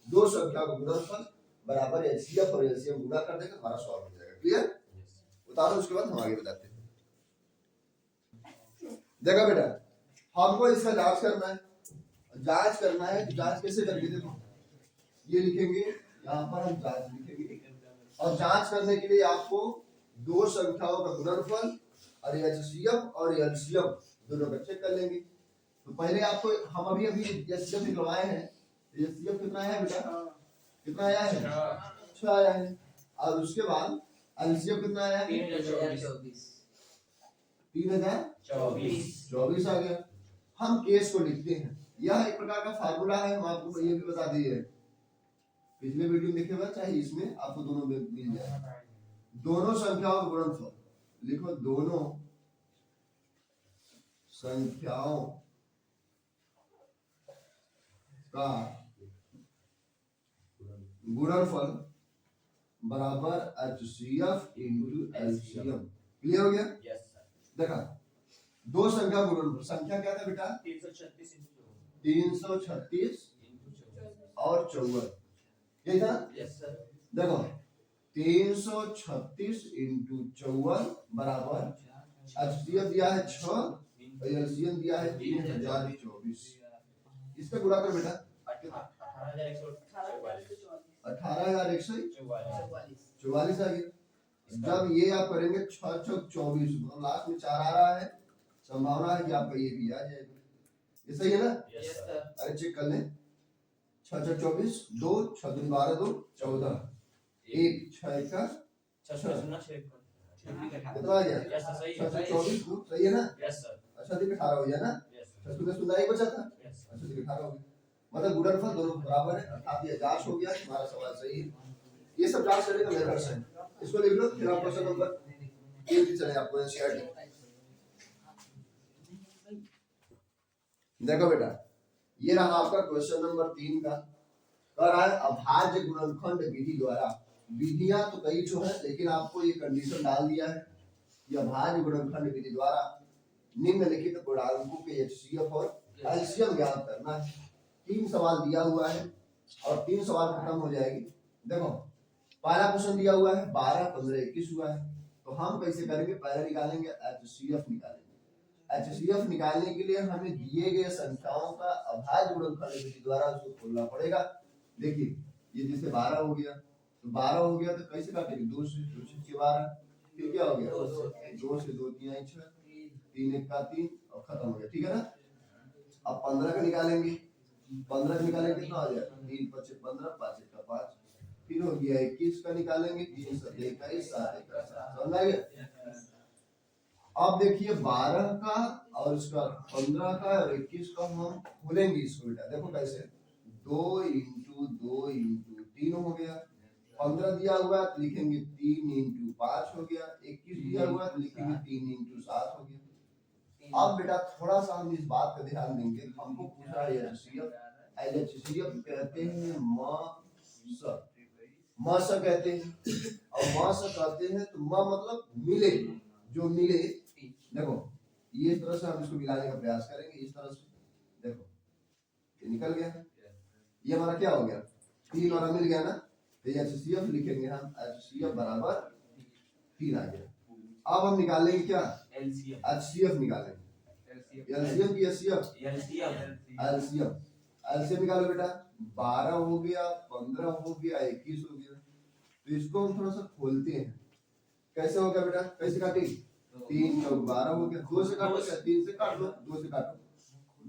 दो संख्या का गुणनफल बराबर एचसीएफ और एलसीएम गुणा कर देंगे, हमारा सॉल्व हो जाएगा। क्लियर? उतारो, उसके बाद हम आगे बताते हैं। देखो बेटा हमको इसका जांच करना है, तो जांच कैसे करेंगे, देखो ये लिखेंगे यहाँ पर हम जांच लिखेंगे, और जांच करने के लिए आपको दो संख्याओं का गुणनफल और एचसीएफ और एलसीएम दोनों का चेक कर लेंगे। तो पहले आपको हम अभी एचसीएफ निकलवाए हैं, एचसीएफ कितना आया बेटा, कितना आया है 6 आया है। और उसके बाद एलसीएम कितना आया? 3024 आ गया। हम केस को लिखते हैं, यह एक प्रकार का फार्मूला है, हम आपको ये भी बता दिए पिछले वीडियो में देखे हुआ, चाहे इसमें आपको दोनों मिल जाए। दोनों संख्याओं का गुणनफल लिखो, दोनों संख्याओं का गुणनफल बराबर HCF इंटू एलसीएम। क्लियर हो गया? Yes sir. देखा, दो संख्या गुणनफल, संख्या क्या था बेटा? 336 और 54, यही था? Yes sir. देखो 336 इंटू 54 बराबर HCF दिया है 6 और एलसीएम दिया है 3024। इसका गुणा कर बेटा, 18,144 आ गया। जब ये आप करेंगे 6 6 24, मतलब लास्ट में 4 आ रहा है, संभावना है कि आपका ये भी आ जाएगा। ये सही है ना? Yes sir. अरे चेक कर लें, 6 6 24, 2 6 3 12 2 14, 1 6 का 6 कितना आ गया? 6 6 24 सही है ना? Yes sir. अच्छा ठीक 18 हो गया ना? 6 में 0 बचा था, अच्छा ठीक 18 हो गया। मतलब गुणनफल दोनों बराबर है, अर्थात ये जांच हो गया, तुम्हारा सवाल सही है। ये सब जांच करने का मेथड्स है, इसको लिख लो। फिर आप क्वेश्चन नंबर 3 की चले आपको एनसीईआरटी। देखो बेटा, ये रहा आपका क्वेश्चन नंबर 3 का। कह रहा है अभाज्य गुणनखंड विधि द्वारा। विधियां तो कई जो है, लेकिन आपको ये कंडीशन डाल दिया है कि अभाज्य गुणनखंड विधि द्वारा निम्नलिखित गुणांकों के एचसीएफ और एलसीएम ज्ञात करना है। 3 सवाल दिया हुआ है और 3 सवाल खत्म हो जाएगी। देखो पहला क्वेश्चन दिया हुआ है 12 15 21 हुआ है, तो हम कैसे करेंगे? पहले निकालेंगे एचसीएफ निकालेंगे। एचसीएफ निकालने के लिए हमें दिए गए संख्याओं का अभाज्य गुणनखंड विधि द्वारा उसको खोलना पड़ेगा। देखिए ये जैसे 12 हो गया, तो 12 हो गया तो कैसे काटेंगे? 2 से 12, फिर क्या हो गया? 2 से 2 3 6, 3 1 का 3 और खत्म हो गया, ठीक है ना? अब 15 का निकालेंगे, 15 का निकालेंगे कितना आ जाएगा? 3 5 15, 5 1 का 5, फिर हो गया 21 का निकालेंगे, 3 7 21, 7 1 का 7, समझ आ गया? अब देखिए 12 का और इसका 15 का और 21 का हम खोलेंगे इसको बेटा। देखो कैसे, 2 इंटू 2 इंटू 3 हो गया, 15 दिया हुआ है तो लिखेंगे 3 इंटू 5 हो गया, 21 दिया हुआ है तो लिखेंगे 3 इंटू 7 हो गया। अब बेटा थोड़ा सा हम इस बात का ध्यान देंगे, हमको पूछ रहा है एचसीएफ। एचसीएफ कहते हैं म स कहते हैं, और म स कहते हैं तो म मतलब मिले, जो मिले। देखो ये इस तरह से हम इसको मिलाने का प्रयास करेंगे, इस तरह से। देखो ये निकल गया, ये हमारा क्या हो गया? 3 और मिल गया ना, तो एचसीएफ लिखेंगे हम, एचसीएफ बराबर 3 आ गया। अब हम निकालेंगे क्या? एचसीएफ निकालेंगे। एलसीएम की एलसीएम निकालो बेटा। 12 हो गया, 15 हो गया, 21 हो गया, तो इसको हम थोड़ा सा खोलते हैं। कैसे हो गया बेटा? कैसे काटेंगे? 3 चौक 12 हो गया, 2 से काटो, 3 से काट लो, 2 से काटो,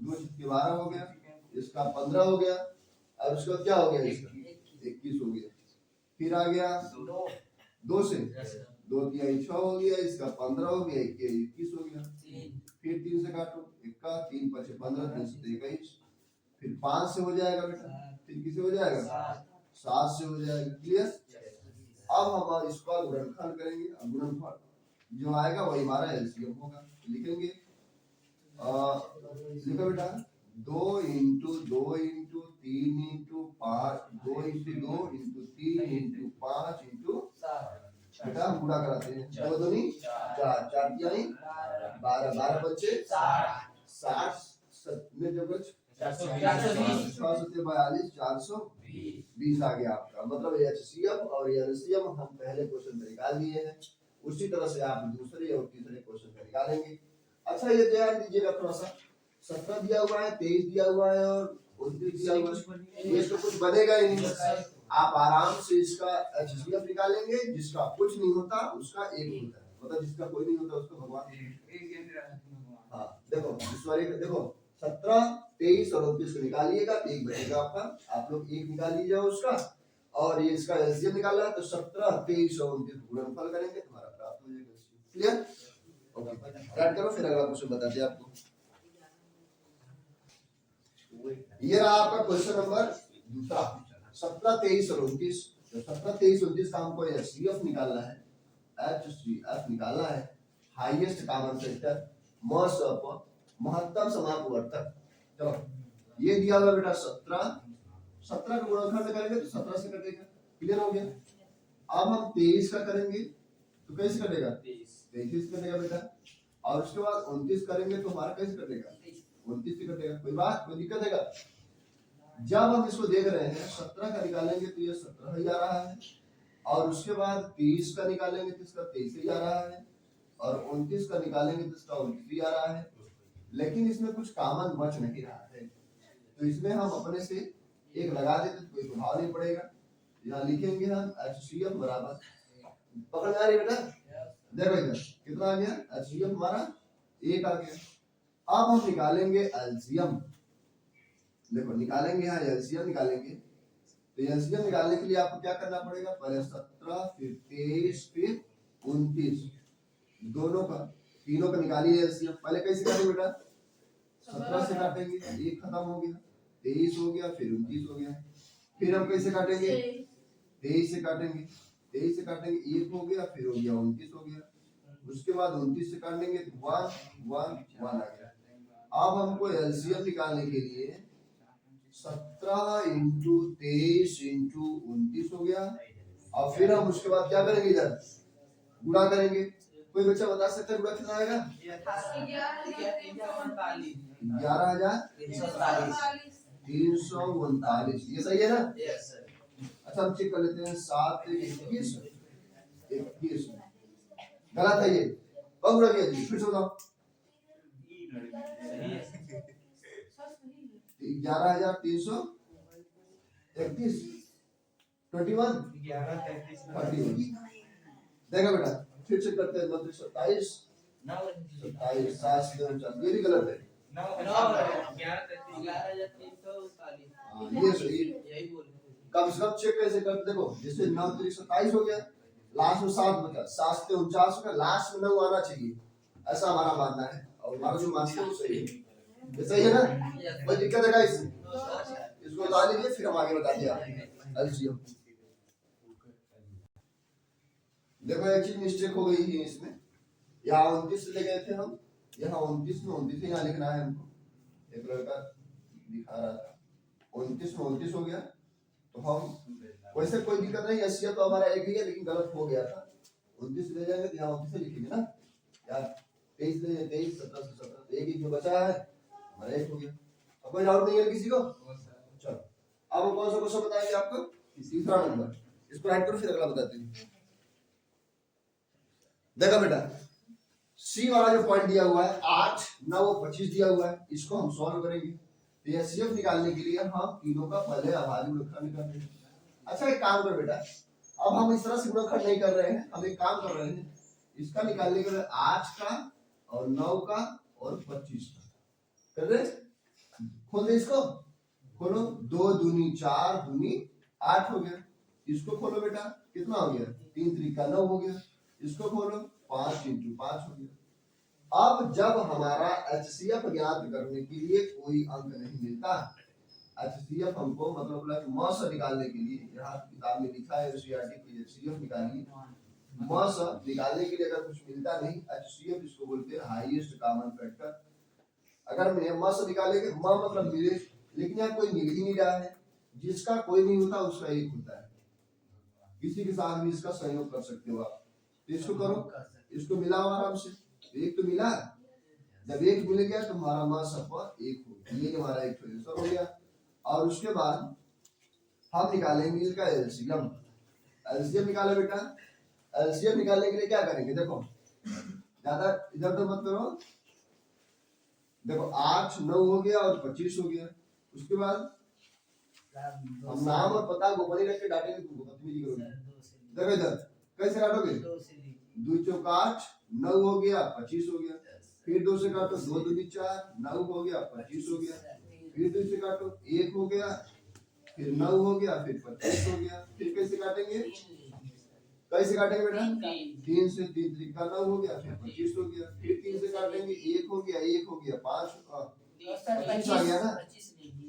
2 से 12 हो गया, इसका 15 हो गया, और उसका क्या हो गया? इसका 21 हो गया। फिर आ गया 2 से 2 3 6 हो गया, इसका 15 हो गया, 21 हो गया। फिर 3 से काटो, 1 का 3 5 15, 3 से 21, फिर 5 से हो जाएगा बेटा, फिर किसे हो जाएगा? 7 से हो जाएगा। क्लियर? अब हम इसका गुणनखंड करेंगे, अब गुणनफल जो आएगा वही हमारा एलसीएम होगा। लिखेंगे लिखो बेटा, 2 into 2 into 3 into 5, 2 into 2 into 3 into 5 into बेटा हम पूरा कराते हैं। 2 दूनी 4, 4 यानी 12, 12 बच्चे 60 में जो कुछ 420, 420 आ गया आपका। मतलब एचसीएफ और एलसीएम हम पहले क्वेश्चन में निकाल दिए हैं, उसी तरह से आप दूसरे और तीसरे क्वेश्चन में निकालेंगे। अच्छा ये ध्यान दीजिएगा थोड़ा सा, 17 दिया हुआ है, 23 दिया हुआ है और 29 दिया हुआ है, ये तो कुछ बनेगा ही नहीं। आप आराम से इसका एचसीएफ निकालेंगे, जिसका कुछ नहीं होता उसका 1 होता है, मतलब जिसका कोई नहीं होता उसका भगवान। हाँ देखो इस वाले का देखो, 17 23 और 29 को निकालिएगा, 1 बनेगा आपका। आप लोग 1 निकाल लीजिए उसका, और ये इसका एलसीएम निकालना है, तो 17, 23 और 29 गुणनफल करेंगे, तुम्हारा प्राप्त हो जाएगा। क्लियर? ओके, ऐड करो, फिर अगला क्वेश्चन बताते हैं आपको। ये रहा आपका क्वेश्चन नंबर दूसरा, 17, 23 और 29। तो 17, 23, 29 का हमको एचसीएफ निकालना है, एचसीएफ निकालना है, highest common factor, mass of महत्तम समापवर्तक। चलो ये दिया हुआ बेटा 17 का गुणनखंड करेंगे तो 17 से कटेगा। क्लियर हो गया? अब हम 23 का करेंगे तो कैसे कटेगा? 23 कटेगा बेटा। और उसके बाद 29 करेंगे तो हमारा कैसे कटेगा? 29 से कटेगा। कोई बात, कोई दिक्कत है? जब हम इसको देख रहे हैं 17 का निकालेंगे तो ये 17 ही आ रहा है, और उसके बाद 23 का निकालेंगे तो इसका 23 ही आ रहा है, और 29 का निकालेंगे तो इसका 29 ही आ रहा है। लेकिन इसमें कुछ कॉमन बच नहीं रहा है, तो इसमें हम अपने से एक लगा देते तो कोई प्रभाव नहीं पड़ेगा। यहाँ लिखेंगे हम HCF बराबर, पकड़ में आ रही बेटा? देखो इधर कितना आ गया? HCF हमारा 1 आ गया। अब हम निकालेंगे एलसीएम। देखो निकालेंगे, यहाँ एलसीएम निकालेंगे, तो एलसीएम निकालने के लिए आपको क्या करना पड़ेगा? पहले 17, फिर 23, फिर 29, दोनों का, तीनों का निकालिए एलसीएम। पहले कैसे काटेंगे बेटा? 17 से काटेंगे, 1 खत्म हो गया, 23 हो गया, फिर 29 हो गया। फिर हम कैसे काटेंगे? 23 से काटेंगे, 23 से काटेंगे, 1 हो गया, फिर हो गया 29 हो गया। उसके बाद 29 से काटेंगे तो 1 1 1 आ गया। अब हमको एलसीएम निकालने के लिए 17 इंटू 23 इंटू 29 हो गया, और फिर हम उसके बाद क्या करेंगे? इधर गुणा करेंगे। कोई बच्चा बता सकता है गुणा कितना आएगा? 11,339। ये सही है ना? अच्छा हम चेक कर लेते हैं। 7 21 21 गलत है ये, कब गुणा किया जी? फिर से बताओ। 11,331 21 देखा बेटा, फिर से करते हैं। 27 27 7 ये भी गलत है। ये सही है। कम से कम चेक कैसे करते? देखो जैसे 9 3 27 हो गया, लास्ट में 7 बचा, 7 से 49 का लास्ट में 9 आना चाहिए, ऐसा हमारा मानना है, और हमारा जो मानना है वो सही है। ये सही है ना? कोई दिक्कत है क्या इसमें? इसको बता लीजिए, फिर हम आगे बता दिए आपको एलसीएम। देखो एक चीज मिस्टेक हो गई है इसमें, यहाँ 29 ले गए थे हम, यहाँ 29 में 29 यहाँ लिखना है हमको। एक लड़का दिखा रहा था 29 में 29 हो गया, तो हम वैसे कोई दिक्कत नहीं, एचसीएफ तो हमारा एक ही है, लेकिन गलत हो गया था। 29 ले जाएंगे तो यहाँ 29 लिखेंगे ना यार, 23 ले 23 17 से 17 एक ही जो बचा है हमारा 1 हो गया। अब कोई डाउट नहीं है किसी को? चलो अब हम कौन सा क्वेश्चन बताएंगे आपको? तीसरा नंबर, इसको ऐड करो फिर अगला बताते हैं। देखो बेटा सी वाला जो पॉइंट दिया हुआ है 8 9 25 दिया हुआ है, इसको हम सॉल्व करेंगे। तो एचसीएफ निकालने के लिए हम तीनों का पहले आभारी गुणनखंड करते हैं। अच्छा एक काम कर बेटा, अब हम इस तरह से गुणनखंड नहीं कर रहे हैं, हम एक काम कर रहे हैं, इसका निकालने के लिए 8 का और 9 का और 25 का कर रहे। खोल दे इसको, खोलो, 2 दूनी 4 दूनी 8 हो गया। इसको खोलो बेटा, कितना हो गया? 3 3 का 9 हो गया। इसको खोलो, 5 इंटू 5 हो गया। अब जब हमारा एचसीएफ ज्ञात करने के लिए कोई अंक नहीं मिलता, एचसीएफ हमको मतलब मॉस निकालने के लिए, यहाँ किताब में लिखा है एनसीईआरटी की एचसीएफ निकालिए, मॉस निकालने के लिए अगर कुछ मिलता नहीं, एचसीएफ इसको बोलते हैं हाईएस्ट कॉमन फैक्टर। अगर मैं मॉस निकालेंगे, म मतलब मिले, लेकिन यहाँ कोई मिल ही नहीं रहा है, जिसका कोई नहीं होता उसका एक होता है, किसी के साथ भी इसका संयोग कर सकते हो आप। इसको करो, इसको मिलाओ आराम से, एक तो मिला, जब एक मिल गया तो हमारा मास अपॉन 1 हो गया, ये हमारा एक आंसर हो गया। और उसके बाद हम निकालेंगे इसका एलसीएम। एलसीएम निकालो बेटा, एलसीएम निकालने के लिए क्या करेंगे? देखो ज्यादा इधर तो मत करो, देखो 8 9 हो गया और 25 हो गया। उसके बाद हम नाम और पता गोपनीय रख के डाटेंगे, तुमको बदतमीजी करोगे। देखो इधर कैसे काटोगे? 2 चौक 8 9 हो गया 25 हो गया, फिर 2 से काटो, 2 दूनी 4 9 हो गया 25 हो गया, फिर 2 से काटो 1 हो गया फिर 9 हो गया, फिर 25 हो गया। फिर कैसे काटेंगे, कैसे काटेंगे बेटा, 3 से, 3 त्रिका 9 हो गया, फिर 25 हो गया। फिर 3 से काटेंगे, 1 हो गया, 1 हो गया, 5 25 आ गया ना।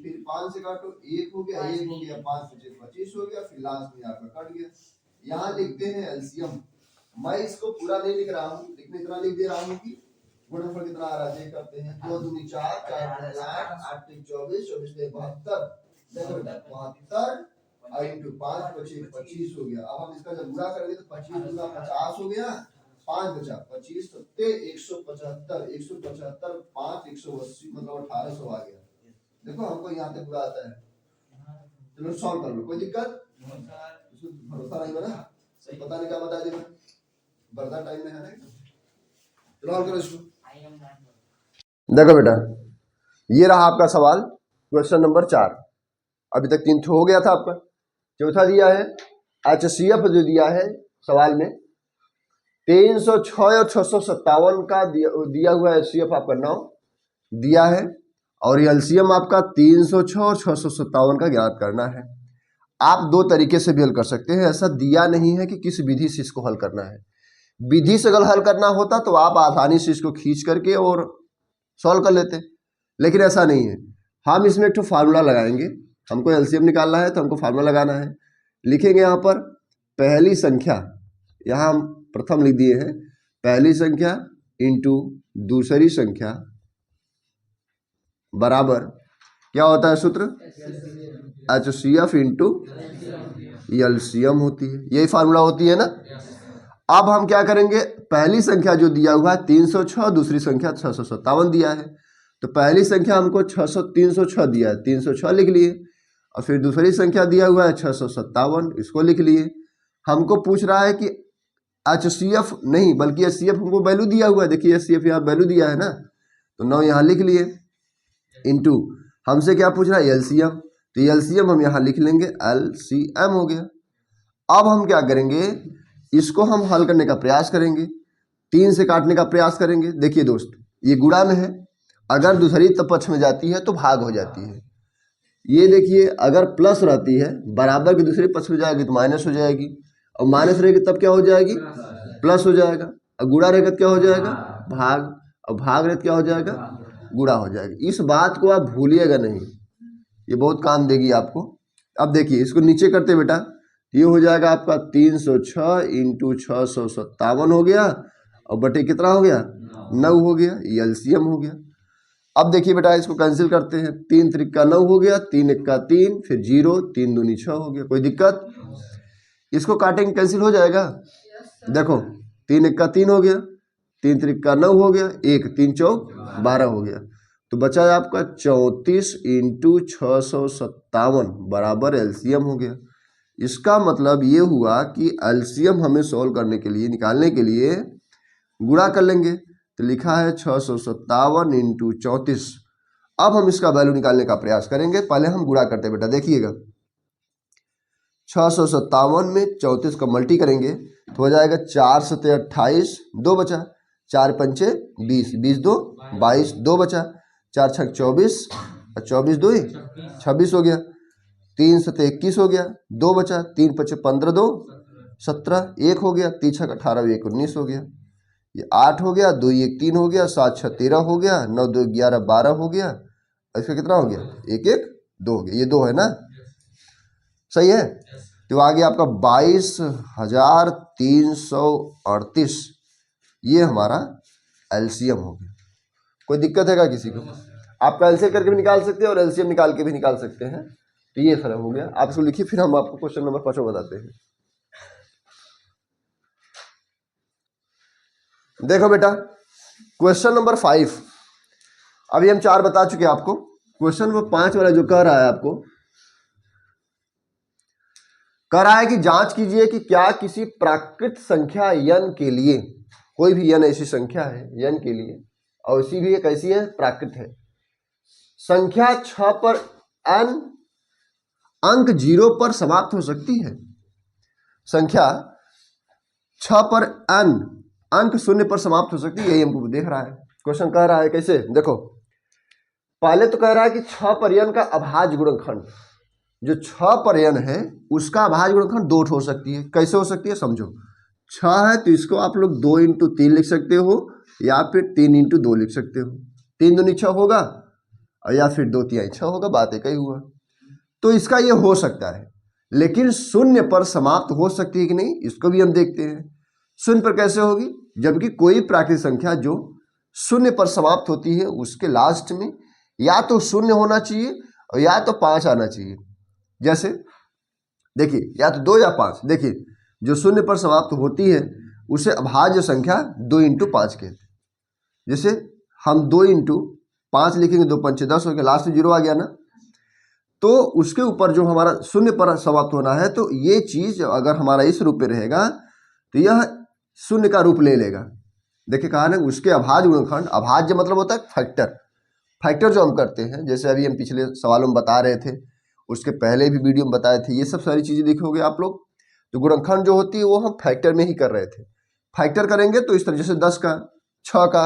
फिर 5 से काटो, 1 हो गया, 1 हो गया, 5 25 25 हो गया। फिर लास्ट में आपका कट गया। यहाँ लिखते हैं एलसीएम। मैं इसको पूरा नहीं लिख रहा हूँ, लेकिन इतना लिख दे रहा हूँ कि गुणनफल कितना आ रहा है, चेक करते हैं। 2 दूनी 4, 4 दूनी 8, 8 तीन 24, 24 से 72। देखो बेटा 72 इंटू 5 25 25 हो गया। अब हम इसका जब गुणा करेंगे तो 25 गुना 50 हो गया, 5 बचा 25 सत्ते 175, 175 5 180 मतलब 1800 आ गया। देखो हमको यहाँ तक पूरा आता है। चलो सॉल्व कर लो, कोई दिक्कत भरोसा नहीं बना, सही पता नहीं क्या बता देगा, बर्दा टाइम में है ना। चलो हल करो इसको। देखो बेटा ये रहा आपका सवाल, क्वेश्चन नंबर 4। अभी तक 3 हो गया था आपका। चौथा दिया है HCF जो दिया है सवाल में 306 और 657 का दिया हुआ HCF आपका 9 दिया है, और एलसीएम आपका 306 और 657 का ज्ञात करना है। आप 2 तरीके से भी हल कर सकते हैं, ऐसा दिया नहीं है कि किस विधि से इसको हल करना है। विधि से अगर हल करना होता तो आप आसानी से इसको खींच करके और सॉल्व कर लेते, लेकिन ऐसा नहीं है। हम इसमें एक तो फार्मूला लगाएंगे, हमको एलसीएम निकालना है तो हमको फार्मूला लगाना है। लिखेंगे यहाँ पर पहली संख्या, यहाँ हम प्रथम लिख दिए हैं पहली संख्या इंटू दूसरी संख्या बराबर क्या होता है सूत्र, HCF इंटू एलसीएम होती है, यही फार्मूला होती है ना। अब हम क्या करेंगे, पहली संख्या जो दिया हुआ है 306, दूसरी संख्या 657 दिया है, तो पहली संख्या हमको 306 दिया है, 306 लिख लिए, और फिर दूसरी संख्या दिया हुआ है 657, इसको लिख लिए। हमको पूछ रहा है कि HCF नहीं बल्कि HCF हमको वैल्यू दिया हुआ है, देखिए HCF यहाँ वैल्यू दिया है ना, तो 9 यहाँ लिख लिए, इंटू हमसे क्या पूछ रहा है एलसीएम, तो एलसीएम हम यहाँ लिख लेंगे LCM हो गया। अब हम क्या करेंगे, इसको हम हल करने का प्रयास करेंगे, 3 से काटने का प्रयास करेंगे। देखिए दोस्त ये गुणा में है, अगर दूसरी पक्ष में जाती है तो भाग हो जाती है। ये देखिए अगर प्लस रहती है बराबर की दूसरे पक्ष में जाएगी तो माइनस हो जाएगी, और माइनस रहेगी तब क्या हो जाएगी, प्लस हो जाएगा, और गुणा रहेगा क्या हो जाएगा, भाग, और भाग रहे क्या हो जाएगा, गुणा हो जाएगा। इस बात को आप भूलिएगा नहीं, ये बहुत काम देगी आपको। अब देखिए इसको नीचे करते बेटा, ये हो जाएगा आपका 306 इंटू 657 हो गया, और बटे कितना हो गया 9 हो गया, ये एलसीएम हो गया। अब देखिए बेटा इसको कैंसिल करते हैं, 3 त्रिका 9 हो गया, 3 एक्का 3, फिर 0, 3 दूनी 6 हो गया, कोई दिक्कत। इसको काटेंगे कैंसिल हो जाएगा, देखो 3 एक्का 3 हो गया, 3 त्रिका 9 हो गया, 1 3 चौक 12 हो गया, तो बचा है आपका 34 इंटू 657 बराबर एलसीएम हो गया। इसका मतलब ये हुआ कि एलसीएम हमें सॉल्व करने के लिए, निकालने के लिए गुणा कर लेंगे, तो लिखा है 657 इंटू 34। अब हम इसका वैल्यू निकालने का प्रयास करेंगे, पहले हम गुणा करते बेटा, देखिएगा 657 में 34 का मल्टी करेंगे तो हो जाएगा 4 सते 28, 2 बचा, 4 पंचे 20, 20 दो 22, 2 बचा, 4 छक 24, और 24 दो 26 हो गया, 3 सते 21 हो गया, 2 बचा, 3 पचे 15, 2 17, 1 हो गया, 3 छक 18, 1 19 हो गया, ये 8 हो गया, 2 1 3 हो गया, 7 6 13 हो गया, 9 2 11 12 हो गया, इसका कितना हो गया 1 1 2 हो गया, ये 2 है ना, सही है। तो आ गया आपका 22,338, ये हमारा एलसीएम हो गया। कोई दिक्कत है क्या किसी को, आप कैंसिल करके भी निकाल सकते हैं और एलसीएम निकाल के भी निकाल सकते हैं, तो ये सरल हो गया। आप इसको लिखिए, फिर हम आपको क्वेश्चन नंबर 5 बताते हैं। देखो बेटा क्वेश्चन नंबर 5, अभी हम 4 बता चुके हैं आपको, क्वेश्चन नंबर 5 वाला जो कह रहा है आपको, कह रहा है कि जांच कीजिए कि क्या किसी प्राकृत संख्या n के लिए, कोई भी n ऐसी संख्या है n के लिए, और इसी भी एक ऐसी है प्राकृत है, संख्या 6 पर n अंक 0 पर समाप्त हो सकती है। संख्या 6 पर n अंक 0 पर समाप्त हो सकती है, यही हमको देख रहा है। क्वेश्चन कह रहा है कैसे, देखो पहले तो कह रहा है कि 6 पर n का अभाज्य गुणनखंड, जो 6 पर n है उसका अभाज्य गुणनखंड 2 हो सकती है। कैसे हो सकती है समझो, 6 है तो इसको आप लोग 2 × 3 लिख सकते हो या फिर 3 × 2 लिख सकते हो। 3 दूनी 6 होगा और या फिर 2 तिहाई 6 होगा, बात एक ही हुआ। तो इसका ये हो सकता है, लेकिन शून्य पर समाप्त हो सकती है कि नहीं इसको भी हम देखते हैं। शून्य पर कैसे होगी, जबकि कोई प्राकृतिक संख्या जो शून्य पर समाप्त होती है उसके लास्ट में या तो शून्य होना चाहिए और या तो 5 आना चाहिए। जैसे देखिए या तो 2 या 5, देखिए जो शून्य पर समाप्त होती है उसे अभाज्य संख्या 2 × 5 कहते हैं। जैसे हम 2 × 5 लिखेंगे, 2 × 5 = 10 हो गया, लास्ट में 0 आ गया ना, तो उसके ऊपर जो हमारा शून्य पर समाप्त होना है तो ये चीज अगर हमारा इस रूप में रहेगा तो यह शून्य का रूप ले लेगा। देखिए कहा ना उसके अभाज्य गुणनखंड, अभाज्य मतलब होता है फैक्टर, फैक्टर जो हम करते हैं, जैसे अभी हम पिछले सवालों में बता रहे थे, उसके पहले भी वीडियो में बताए थे, ये सब सारी चीजें देखोगे आप लोग। तो गुणनखंड जो होती है वो हम फैक्टर में ही कर रहे थे। फैक्टर करेंगे तो इस तरह जैसे 10 का, 6 का,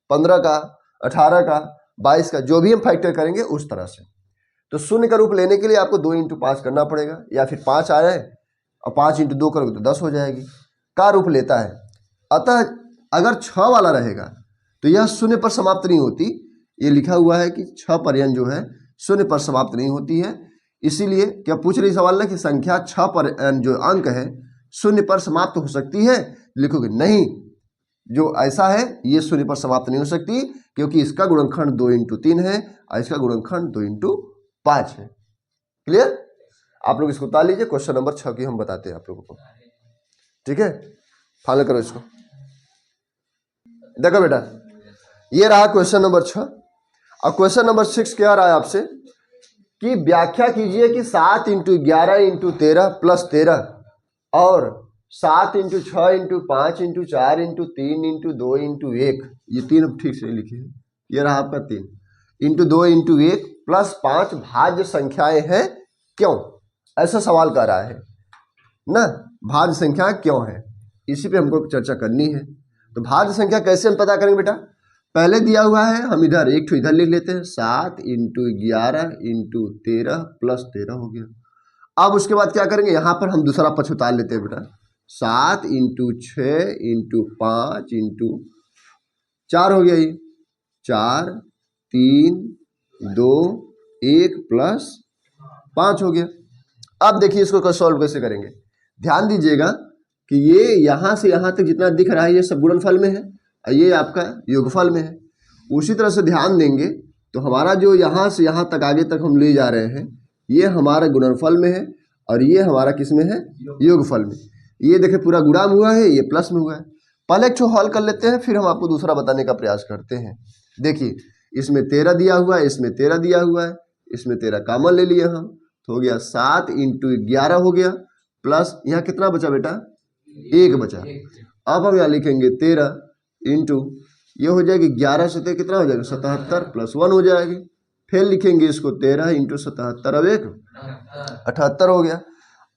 15 का, 18 का, 22 का, जो भी हम फैक्टर करेंगे उस तरह से। तो शून्य का रूप लेने के लिए आपको 2 × 5 करना पड़ेगा, या फिर 5 आ जाए और 5 × 2 करोगे तो 10 हो जाएगी, का रूप लेता है। अतः अगर 6 वाला रहेगा तो यह शून्य पर समाप्त नहीं होती। ये लिखा हुआ है कि 6 पर n जो है शून्य पर समाप्त नहीं होती है। इसीलिए क्या पूछ रही सवाल ना कि संख्या 6 पर n जो अंक है शून्य पर समाप्त हो सकती है, लिखोगे नहीं, जो ऐसा है ये शून्य पर समाप्त नहीं हो सकती, क्योंकि इसका गुणनखंड 2 × 3 है और इसका गुणनखंड 2 × 5 है। क्लियर? आप लोग इसको उतार लीजिए, क्वेश्चन नंबर 6 की हम बताते हैं आप लोगों को। ठीक है, फाइनल करो इसको। देखो बेटा, ये रहा क्वेश्चन नंबर 6। और क्वेश्चन नंबर 6 क्या रहा है आपसे कि व्याख्या कीजिए कि 7 × 11 × 13 + 13 और 7 × 6 × 5 × 4 × 3 × 2 × 1, ये तीन ठीक से लिखे हैं, ये रहा आपका 3 × 2 × 1 + 5 भाज्य संख्याएं हैं क्यों, ऐसा सवाल कर रहा है ना। भाज्य संख्या क्यों है, इसी पे हमको चर्चा करनी है। तो भाज्य संख्या कैसे हम पता करेंगे बेटा, पहले दिया हुआ है हम इधर एक इधर लिख लेते हैं, 7 × 11 × 13 + 13 हो गया। अब उसके बाद क्या करेंगे, यहाँ पर हम दूसरा पक्ष उतार लेते हैं बेटा, 7 × 6 × 5 × 4 हो गया, ये 4 3 2 1 + 5 हो गया। अब देखिए इसको सॉल्व कैसे करेंगे, ध्यान दीजिएगा कि ये यहाँ से यहाँ तक जितना दिख रहा है ये सब गुणनफल में है और ये आपका योगफल में है। उसी तरह से ध्यान देंगे तो हमारा जो यहाँ से यहाँ तक आगे तक हम ले जा रहे हैं ये हमारा गुणनफल में है और ये हमारा किस में है, योगफल में। ये देखिए पूरा गुणा में हुआ है, ये प्लस में हुआ है। पहले एक हल कर लेते हैं, फिर हम आपको दूसरा बताने का प्रयास करते हैं। देखिए इसमें 13 दिया हुआ है, इसमें 13 दिया हुआ है, इसमें 13 कॉमन ले लिए हम, तो हो गया 7 × 11 हो गया, प्लस यहाँ कितना बचा बेटा, 1 बचा। अब हम यहाँ लिखेंगे 13 इंटू, ये हो जाएगी 11 से 13 कितना हो जाएगा 77 + 1 हो जाएगी। फिर लिखेंगे इसको 13 × 77, अब 1 78 हो गया।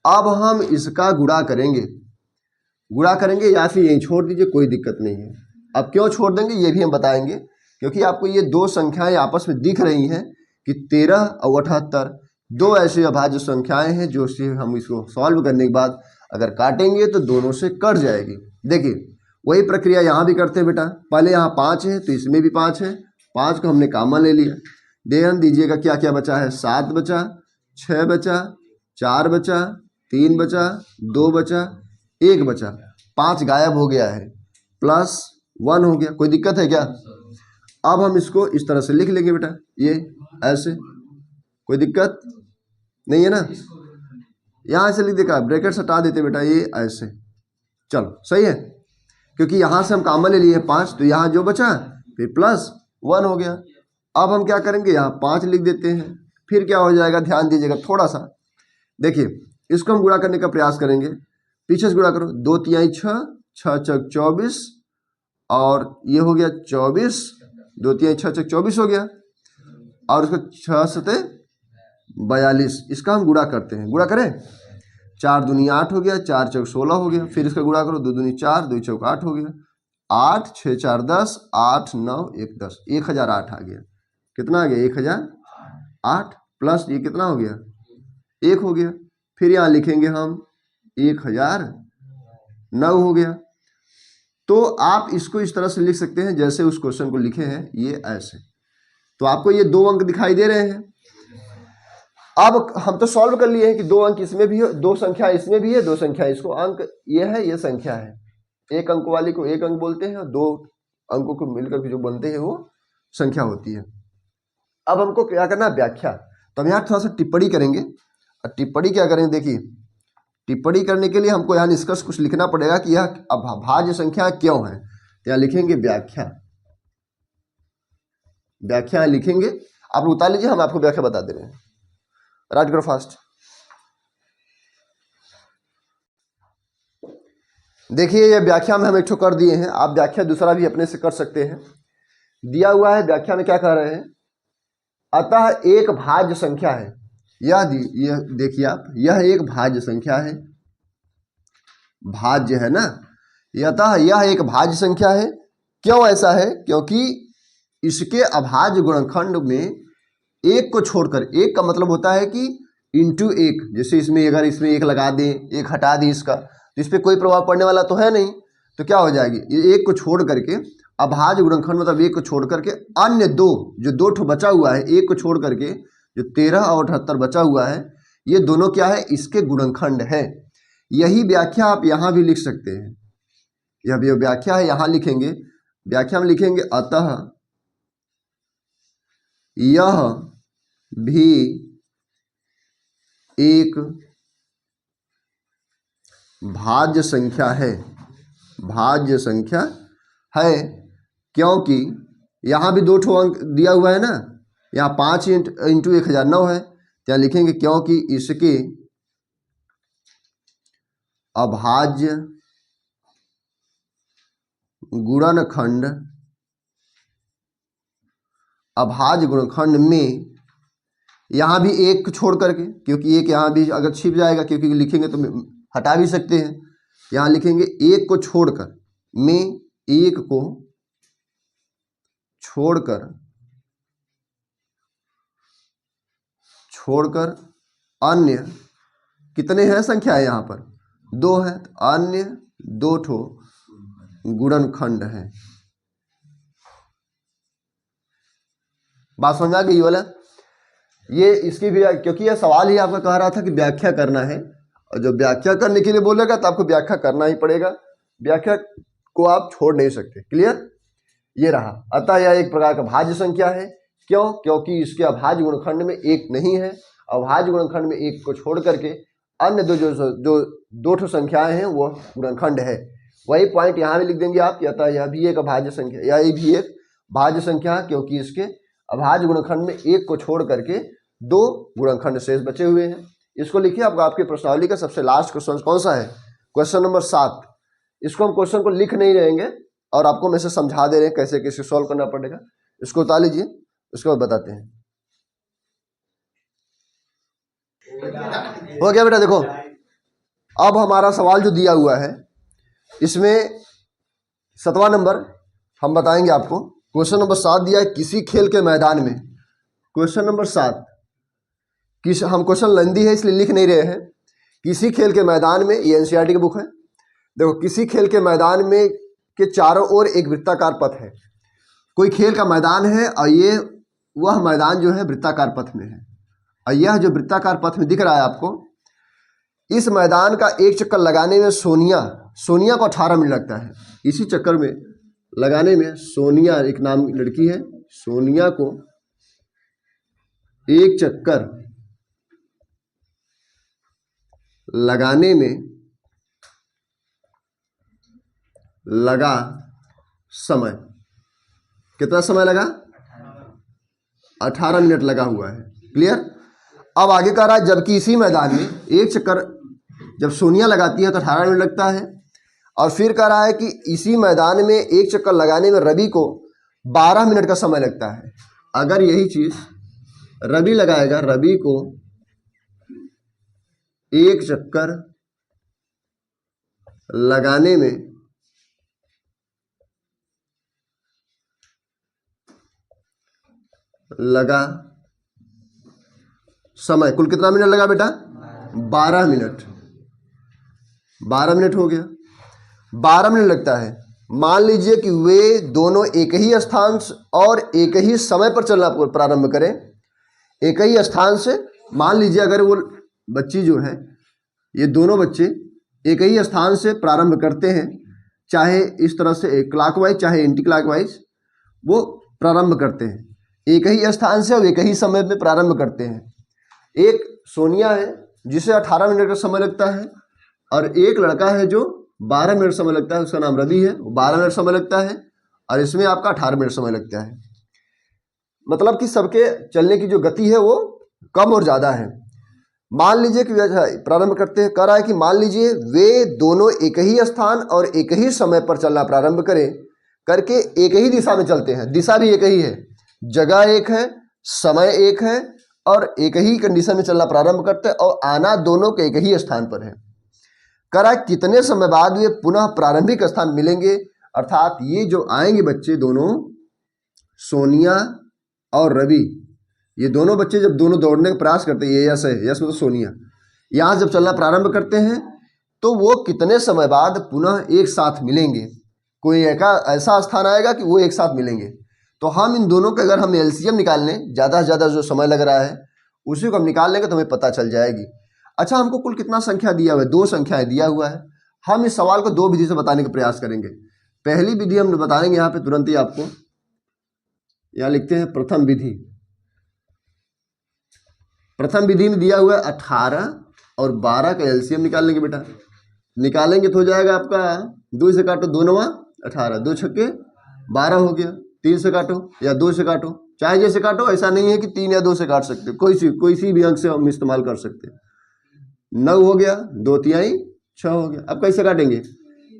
अब हम इसका गुणा करेंगे या फिर यहीं छोड़ दीजिए, कोई दिक्कत नहीं है। अब क्यों छोड़ देंगे ये भी हम बताएंगे, क्योंकि आपको ये दो संख्याएं आपस में दिख रही हैं कि 13 और 78 दो ऐसे अभाज्य संख्याएं हैं जो से हम इसको सॉल्व करने के बाद अगर काटेंगे तो दोनों से कट जाएगी। देखिए वही प्रक्रिया यहाँ भी करते हैं बेटा, पहले यहाँ 5 है तो इसमें भी 5 है, 5 को हमने कॉमन ले लिया। ध्यान दीजिएगा क्या क्या बचा है, 7 बचा, 6 बचा, 4 बचा, 3 बचा, 2 बचा, 1 बचा, 5 गायब हो गया है, +1 हो गया। कोई दिक्कत है क्या? अब हम इसको इस तरह से लिख लेंगे बेटा, ये ऐसे, कोई दिक्कत नहीं है ना। यहाँ से लिख देगा, ब्रैकेट हटा देते बेटा, ये ऐसे, चलो सही है, क्योंकि यहाँ से हम कॉमन ले लिए 5 तो यहाँ जो बचा फिर +1 हो गया। अब हम क्या करेंगे, यहाँ 5 लिख देते हैं, फिर क्या हो जाएगा, ध्यान दीजिएगा थोड़ा सा। देखिए इसको हम गुणा करने का प्रयास करेंगे, पीछे से गुणा करो, 2 तिहाई 6, 6 चौक 24 और ये हो गया 24, 2 तिहाई 6 चौक 24 हो गया और उसको 6 सते 42, इसका हम गुणा करते हैं। गुणा करें, 4 दूनी 8 हो गया, 4 चौक 16 हो गया, फिर इसका गुणा करो, 2 दूनी 4, 2 चौक 8 हो गया, 8 6 4 10, 8 9 1 10, 1008 आ गया। कितना आ गया, 1008 प्लस ये कितना हो गया 1 हो गया। फिर यहाँ लिखेंगे हम 1009 हो गया। तो आप इसको इस तरह से लिख सकते हैं जैसे उस क्वेश्चन को लिखे हैं, ये ऐसे। तो आपको ये 2 अंक दिखाई दे रहे हैं। अब हम तो सॉल्व कर लिए हैं कि 2 अंक इसमें भी है, 2 संख्या इसमें भी है, 2 संख्या इसको, अंक ये है, ये संख्या है। 1 अंक वाली को 1 अंक बोलते हैं और 2 अंकों को मिलकर के जो बनते हैं वो संख्या होती है। अब हमको क्या करना है, व्याख्या। तो हम यहाँ थोड़ा सा टिप्पणी करेंगे। और टिप्पणी क्या करेंगे, देखिए टिप्पणी करने के लिए हमको यहाँ निष्कर्ष कुछ लिखना पड़ेगा कि यह अभाज्य संख्या क्यों है। तो यहाँ लिखेंगे व्याख्या, व्याख्या लिखेंगे। आप उतार लीजिए, हम आपको व्याख्या बता दे रहे हैं। राइट करो फास्ट। देखिए ये व्याख्या में हम एक ठो कर दिए हैं, आप व्याख्या दूसरा भी अपने से कर सकते हैं। दिया हुआ है व्याख्या में क्या कह रहे हैं, अतः एक भाज्य संख्या है। यह देखिए आप, यह एक भाज्य संख्या है, भाज्य है ना, अतः यह एक भाज्य संख्या है। क्यों ऐसा है, क्योंकि इसके अभाज्य गुणनखंड में एक को छोड़कर, एक का मतलब होता है कि इंटू एक, जैसे इसमें अगर इसमें 1 लगा दें, 1 हटा दें इसका, तो इस पर कोई प्रभाव पड़ने वाला तो है नहीं। तो क्या हो जाएगी, ये 1 को छोड़ करके अभाज्य गुणनखंड मतलब 1 को छोड़ करके अन्य 2 जो 2 ठो बचा हुआ है, 1 को छोड़ करके जो 13 और 78 बचा हुआ है, ये दोनों क्या है, इसके गुणनखंड है। यही व्याख्या आप यहाँ भी लिख सकते हैं। यह भी व्याख्या है, यहाँ लिखेंगे, व्याख्या में लिखेंगे अतः यह भी एक भाज्य संख्या है, भाज्य संख्या है। क्योंकि यहाँ भी 2 ठो अंक दिया हुआ है ना, यहाँ 5 इंटू 1009 है। क्या लिखेंगे, क्योंकि इसके अभाज्य गुणनखंड, अभाज्य गुणनखंड में यहाँ भी 1 छोड़ करके, क्योंकि 1 यहाँ भी अगर छिप जाएगा, क्योंकि लिखेंगे तो हटा भी सकते हैं, यहाँ लिखेंगे 1 को छोड़कर, में 1 को छोड़कर अन्य कितने हैं संख्या है, यहाँ पर 2 है, तो अन्य 2 ठो गुणनखंड है। बात समझ आ गई वाला। ये इसकी भी, क्योंकि यह सवाल ही आपका कह रहा था कि व्याख्या करना है, और जब व्याख्या करने के लिए बोलेगा तो आपको व्याख्या करना ही पड़ेगा, व्याख्या को आप छोड़ नहीं सकते। क्लियर, ये रहा। अतः यह एक प्रकार का भाज्य संख्या है। क्यों, क्योंकि इसके अभाज्य गुणनखंड में 1 नहीं है, अभाज्य गुणनखंड में 1 को छोड़ करके अन्य जो 2 ठो संख्याएं हैं वो गुणनखंड है। वही पॉइंट यहाँ भी लिख देंगे आप, अतः यह भी एक अभाज्य संख्या, यह भी एक भाज्य संख्या, क्योंकि इसके अभाज्य गुणनखंड में 1 को छोड़ करके 2 गुणनखंड शेष बचे हुए हैं। इसको लिखिए, आपको आपकी प्रश्नावली का सबसे लास्ट क्वेश्चन कौन सा है, क्वेश्चन नंबर 7। इसको हम क्वेश्चन को लिख नहीं रहेंगे और आपको मैं से समझा दे रहे हैं कैसे कैसे सॉल्व करना पड़ेगा। इसको उतार लीजिए, उसके बाद बताते हैं। हो गया बेटा, देखो अब हमारा सवाल जो दिया हुआ है इसमें 7वां नंबर हम बताएंगे आपको। क्वेश्चन नंबर 7 दिया है, किसी खेल के मैदान में, क्वेश्चन नंबर 7, हम क्वेश्चन लंबी है इसलिए लिख नहीं रहे हैं। किसी खेल के मैदान में, ये एनसीईआरटी की बुक है, देखो किसी खेल के मैदान में के चारों ओर एक वृत्ताकार पथ है। कोई खेल का मैदान है और ये वह मैदान जो है वृत्ताकार पथ में है, और यह जो वृत्ताकार पथ में दिख रहा है आपको, इस मैदान का एक चक्कर लगाने में सोनिया को 18 मिनट लगता है। इसी चक्कर में लगाने में सोनिया, एक नाम की लड़की है, सोनिया को एक चक्कर लगाने में लगा समय, कितना समय लगा, 18 मिनट लगा हुआ है। क्लियर। अब आगे कह रहा है, जबकि इसी मैदान में एक चक्कर जब सोनिया लगाती है तो 18 मिनट लगता है, और फिर कह रहा है कि इसी मैदान में एक चक्कर लगाने में रवि को 12 मिनट का समय लगता है। अगर यही चीज रवि लगाएगा, रवि को एक चक्कर लगाने में लगा समय, कुल कितना मिनट लगा बेटा, 12 मिनट, 12 मिनट हो गया। 12 मिनट लगता है। मान लीजिए कि वे दोनों एक ही स्थान और एक ही समय पर चलना प्रारंभ करें। एक ही स्थान से, मान लीजिए अगर वो बच्ची जो है, ये दोनों बच्चे एक ही स्थान से प्रारंभ करते हैं, चाहे इस तरह से क्लॉकवाइज चाहे एंटी क्लॉकवाइज, वो प्रारंभ करते हैं एक ही स्थान से और एक ही समय में प्रारंभ करते हैं। एक सोनिया है जिसे 18 मिनट का समय लगता है, और एक लड़का है जो 12 मिनट समय लगता है, उसका नाम रवि है, 12 मिनट समय लगता है, और इसमें आपका 18 मिनट समय लगता है। मतलब कि सबके चलने की जो गति है वो कम और ज़्यादा है। मान लीजिए कि प्रारंभ करते हैं, कह रहा है कि मान लीजिए वे दोनों एक ही स्थान और एक ही समय पर चलना प्रारंभ करें, करके एक ही दिशा में चलते हैं। दिशा भी एक ही है, जगह एक है, समय एक है, और एक ही कंडीशन में चलना प्रारंभ करते हैं, और आना दोनों के एक ही स्थान पर है। कह रहा है कितने समय बाद वे पुनः प्रारंभिक स्थान मिलेंगे। अर्थात ये जो आएंगे बच्चे दोनों, सोनिया और रवि, ये दोनों बच्चे जब दोनों दौड़ने का प्रयास करते हैं, ये यश है, यश मतलब सोनिया, यहाँ जब चलना प्रारंभ करते हैं तो वो कितने समय बाद पुनः एक साथ मिलेंगे। कोई ऐसा स्थान आएगा कि वो एक साथ मिलेंगे। तो हम इन दोनों का अगर हम एलसीएम निकाल लें, ज़्यादा से ज़्यादा जो समय लग रहा है उसी को हम निकाल लेंगे तो हमें पता चल जाएगी। अच्छा, हमको कुल कितना संख्या दिया हुआ है? 2 संख्याएं दिया हुआ है। हम इस सवाल को 2 विधि से बताने का प्रयास करेंगे। पहली विधि हम बताएंगे यहाँ पे तुरंत ही आपको, यहाँ लिखते हैं प्रथम विधि। प्रथम विधि में दिया हुआ है 18 और 12 का एलसीएम निकाल लेंगे बेटा। निकालेंगे तो हो जाएगा आपका 2 से काटो 2 9 18, 2 छक्के 12 हो गया। 3 से काटो या 2 से काटो, चाहे जैसे काटो, ऐसा नहीं है कि 3 या 2 से काट सकते, कोई सी भी अंक से हम इस्तेमाल कर सकते हैं। 9 हो गया, 2 तिहाई 6 हो गया। अब कैसे काटेंगे?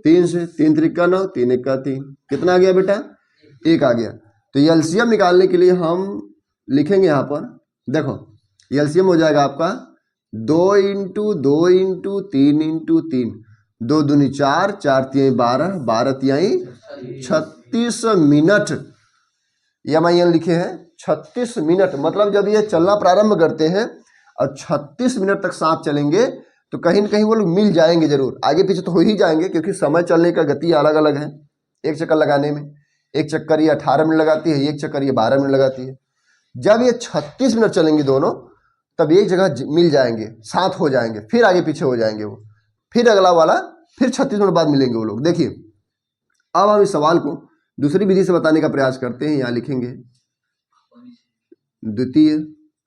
3 से, 3 त्रिका 9, 3 एक्का 3, कितना आ गया बेटा? 1 आ गया। तो एलसीएम निकालने के लिए हम लिखेंगे यहाँ पर, देखो एलसीएम हो जाएगा आपका 2 × 2 × 3 × 3, 2 दूनी 4, 4 तिहाई 12, 12 तिहाई 36 मिनट। एम लिखे हैं 36 मिनट। मतलब जब ये चलना प्रारंभ करते हैं और 36 मिनट तक साथ चलेंगे तो कहीं न कहीं वो लोग मिल जाएंगे जरूर। आगे पीछे तो हो ही जाएंगे, क्योंकि समय चलने का गति अलग अलग है। एक चक्कर लगाने में, एक चक्कर ये 18 मिनट लगाती है, एक चक्कर ये 12 मिनट लगाती है। जब ये 36 मिनट चलेंगे दोनों, तब एक जगह मिल जाएंगे, साथ हो जाएंगे, फिर आगे पीछे हो जाएंगे वो, फिर अगला वाला, फिर 36 मिनट बाद मिलेंगे वो लोग। देखिए, अब हम इस सवाल को दूसरी विधि से बताने का प्रयास करते हैं। यहाँ लिखेंगे द्वितीय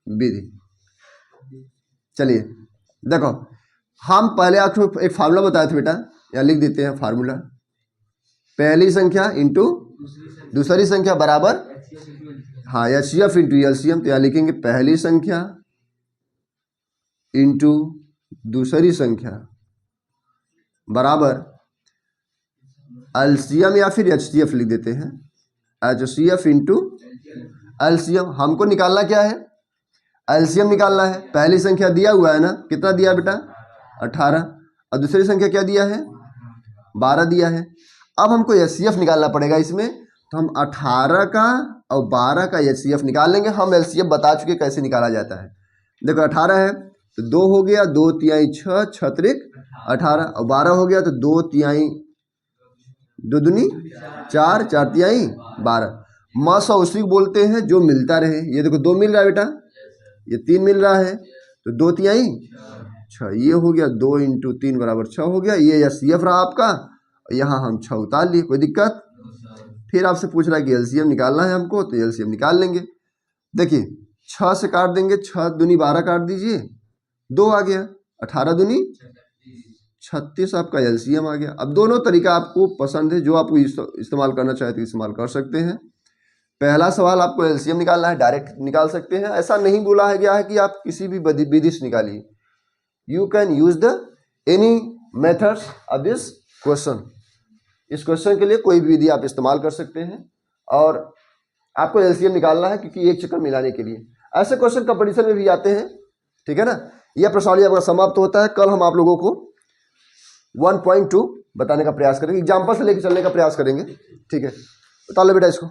विधि। चलिए देखो, हम पहले आपको एक फार्मूला बताए थे बेटा, यहाँ लिख देते हैं फार्मूला। पहली संख्या इंटू दूसरी संख्या बराबर, हाँ, एचसीएफ इंटू एलसीएम। तो यहाँ लिखेंगे पहली संख्या इंटू दूसरी संख्या बराबर एलसीएम, या फिर एचसीएफ लिख देते हैं, एचसीएफ इंटू एलसीएम। हमको निकालना क्या है? एलसीएम निकालना है। पहली संख्या दिया हुआ है ना, कितना दिया बेटा? 18, और दूसरी संख्या क्या दिया है? 12 दिया है। अब हमको एचसीएफ निकालना पड़ेगा इसमें, तो हम 18 का और 12 का एचसीएफ निकाल लेंगे। हम एलसीएफ बता चुके कैसे निकाला जाता है। देखो 18 है तो 2 हो गया, 2 तिहाई 6, 6 त्रिक 18, और 12 हो गया तो 2 तिहाई 2 दूनी 4, 4 तिहाई 12। मास और उसी बोलते हैं जो मिलता रहे। ये देखो 2 मिल रहा है बेटा, ये 3 मिल रहा है, तो 2 तिहाई 6, ये हो गया 2 × 3 बराबर 6 हो गया। ये एचसीएफ रहा आपका, यहाँ हम 6 उतार लिए, कोई दिक्कत? फिर आपसे पूछ रहा है कि एलसीएम निकालना है हमको, तो एलसीएम निकाल लेंगे। देखिए 6 से काट देंगे, 6 दूनी 12 काट दीजिए, 2 आ गया, 18 दूनी 36 आपका एलसीएम आ गया। अब दोनों तरीका आपको पसंद है, जो आपको इस्तेमाल करना चाहते हैं इस्तेमाल कर सकते हैं। पहला सवाल आपको एलसीएम निकालना है, डायरेक्ट निकाल सकते हैं। ऐसा नहीं बोला है गया है कि आप किसी भी विधि से निकालिए। You can use the any methods of this question. इस क्वेश्चन के लिए कोई भी विधि आप इस्तेमाल कर सकते हैं, और आपको एलसीएम निकालना है क्योंकि एक चक्कर मिलाने के लिए। ऐसे क्वेश्चन कंपटीशन में भी आते हैं, ठीक है ना। यह प्रश्नावली आपका समाप्त होता है। कल हम आप लोगों को 1.2 बताने का प्रयास करेंगे, एग्जाम्पल से लेकर चलने का प्रयास करेंगे, ठीक है। बता लो बेटा इसको।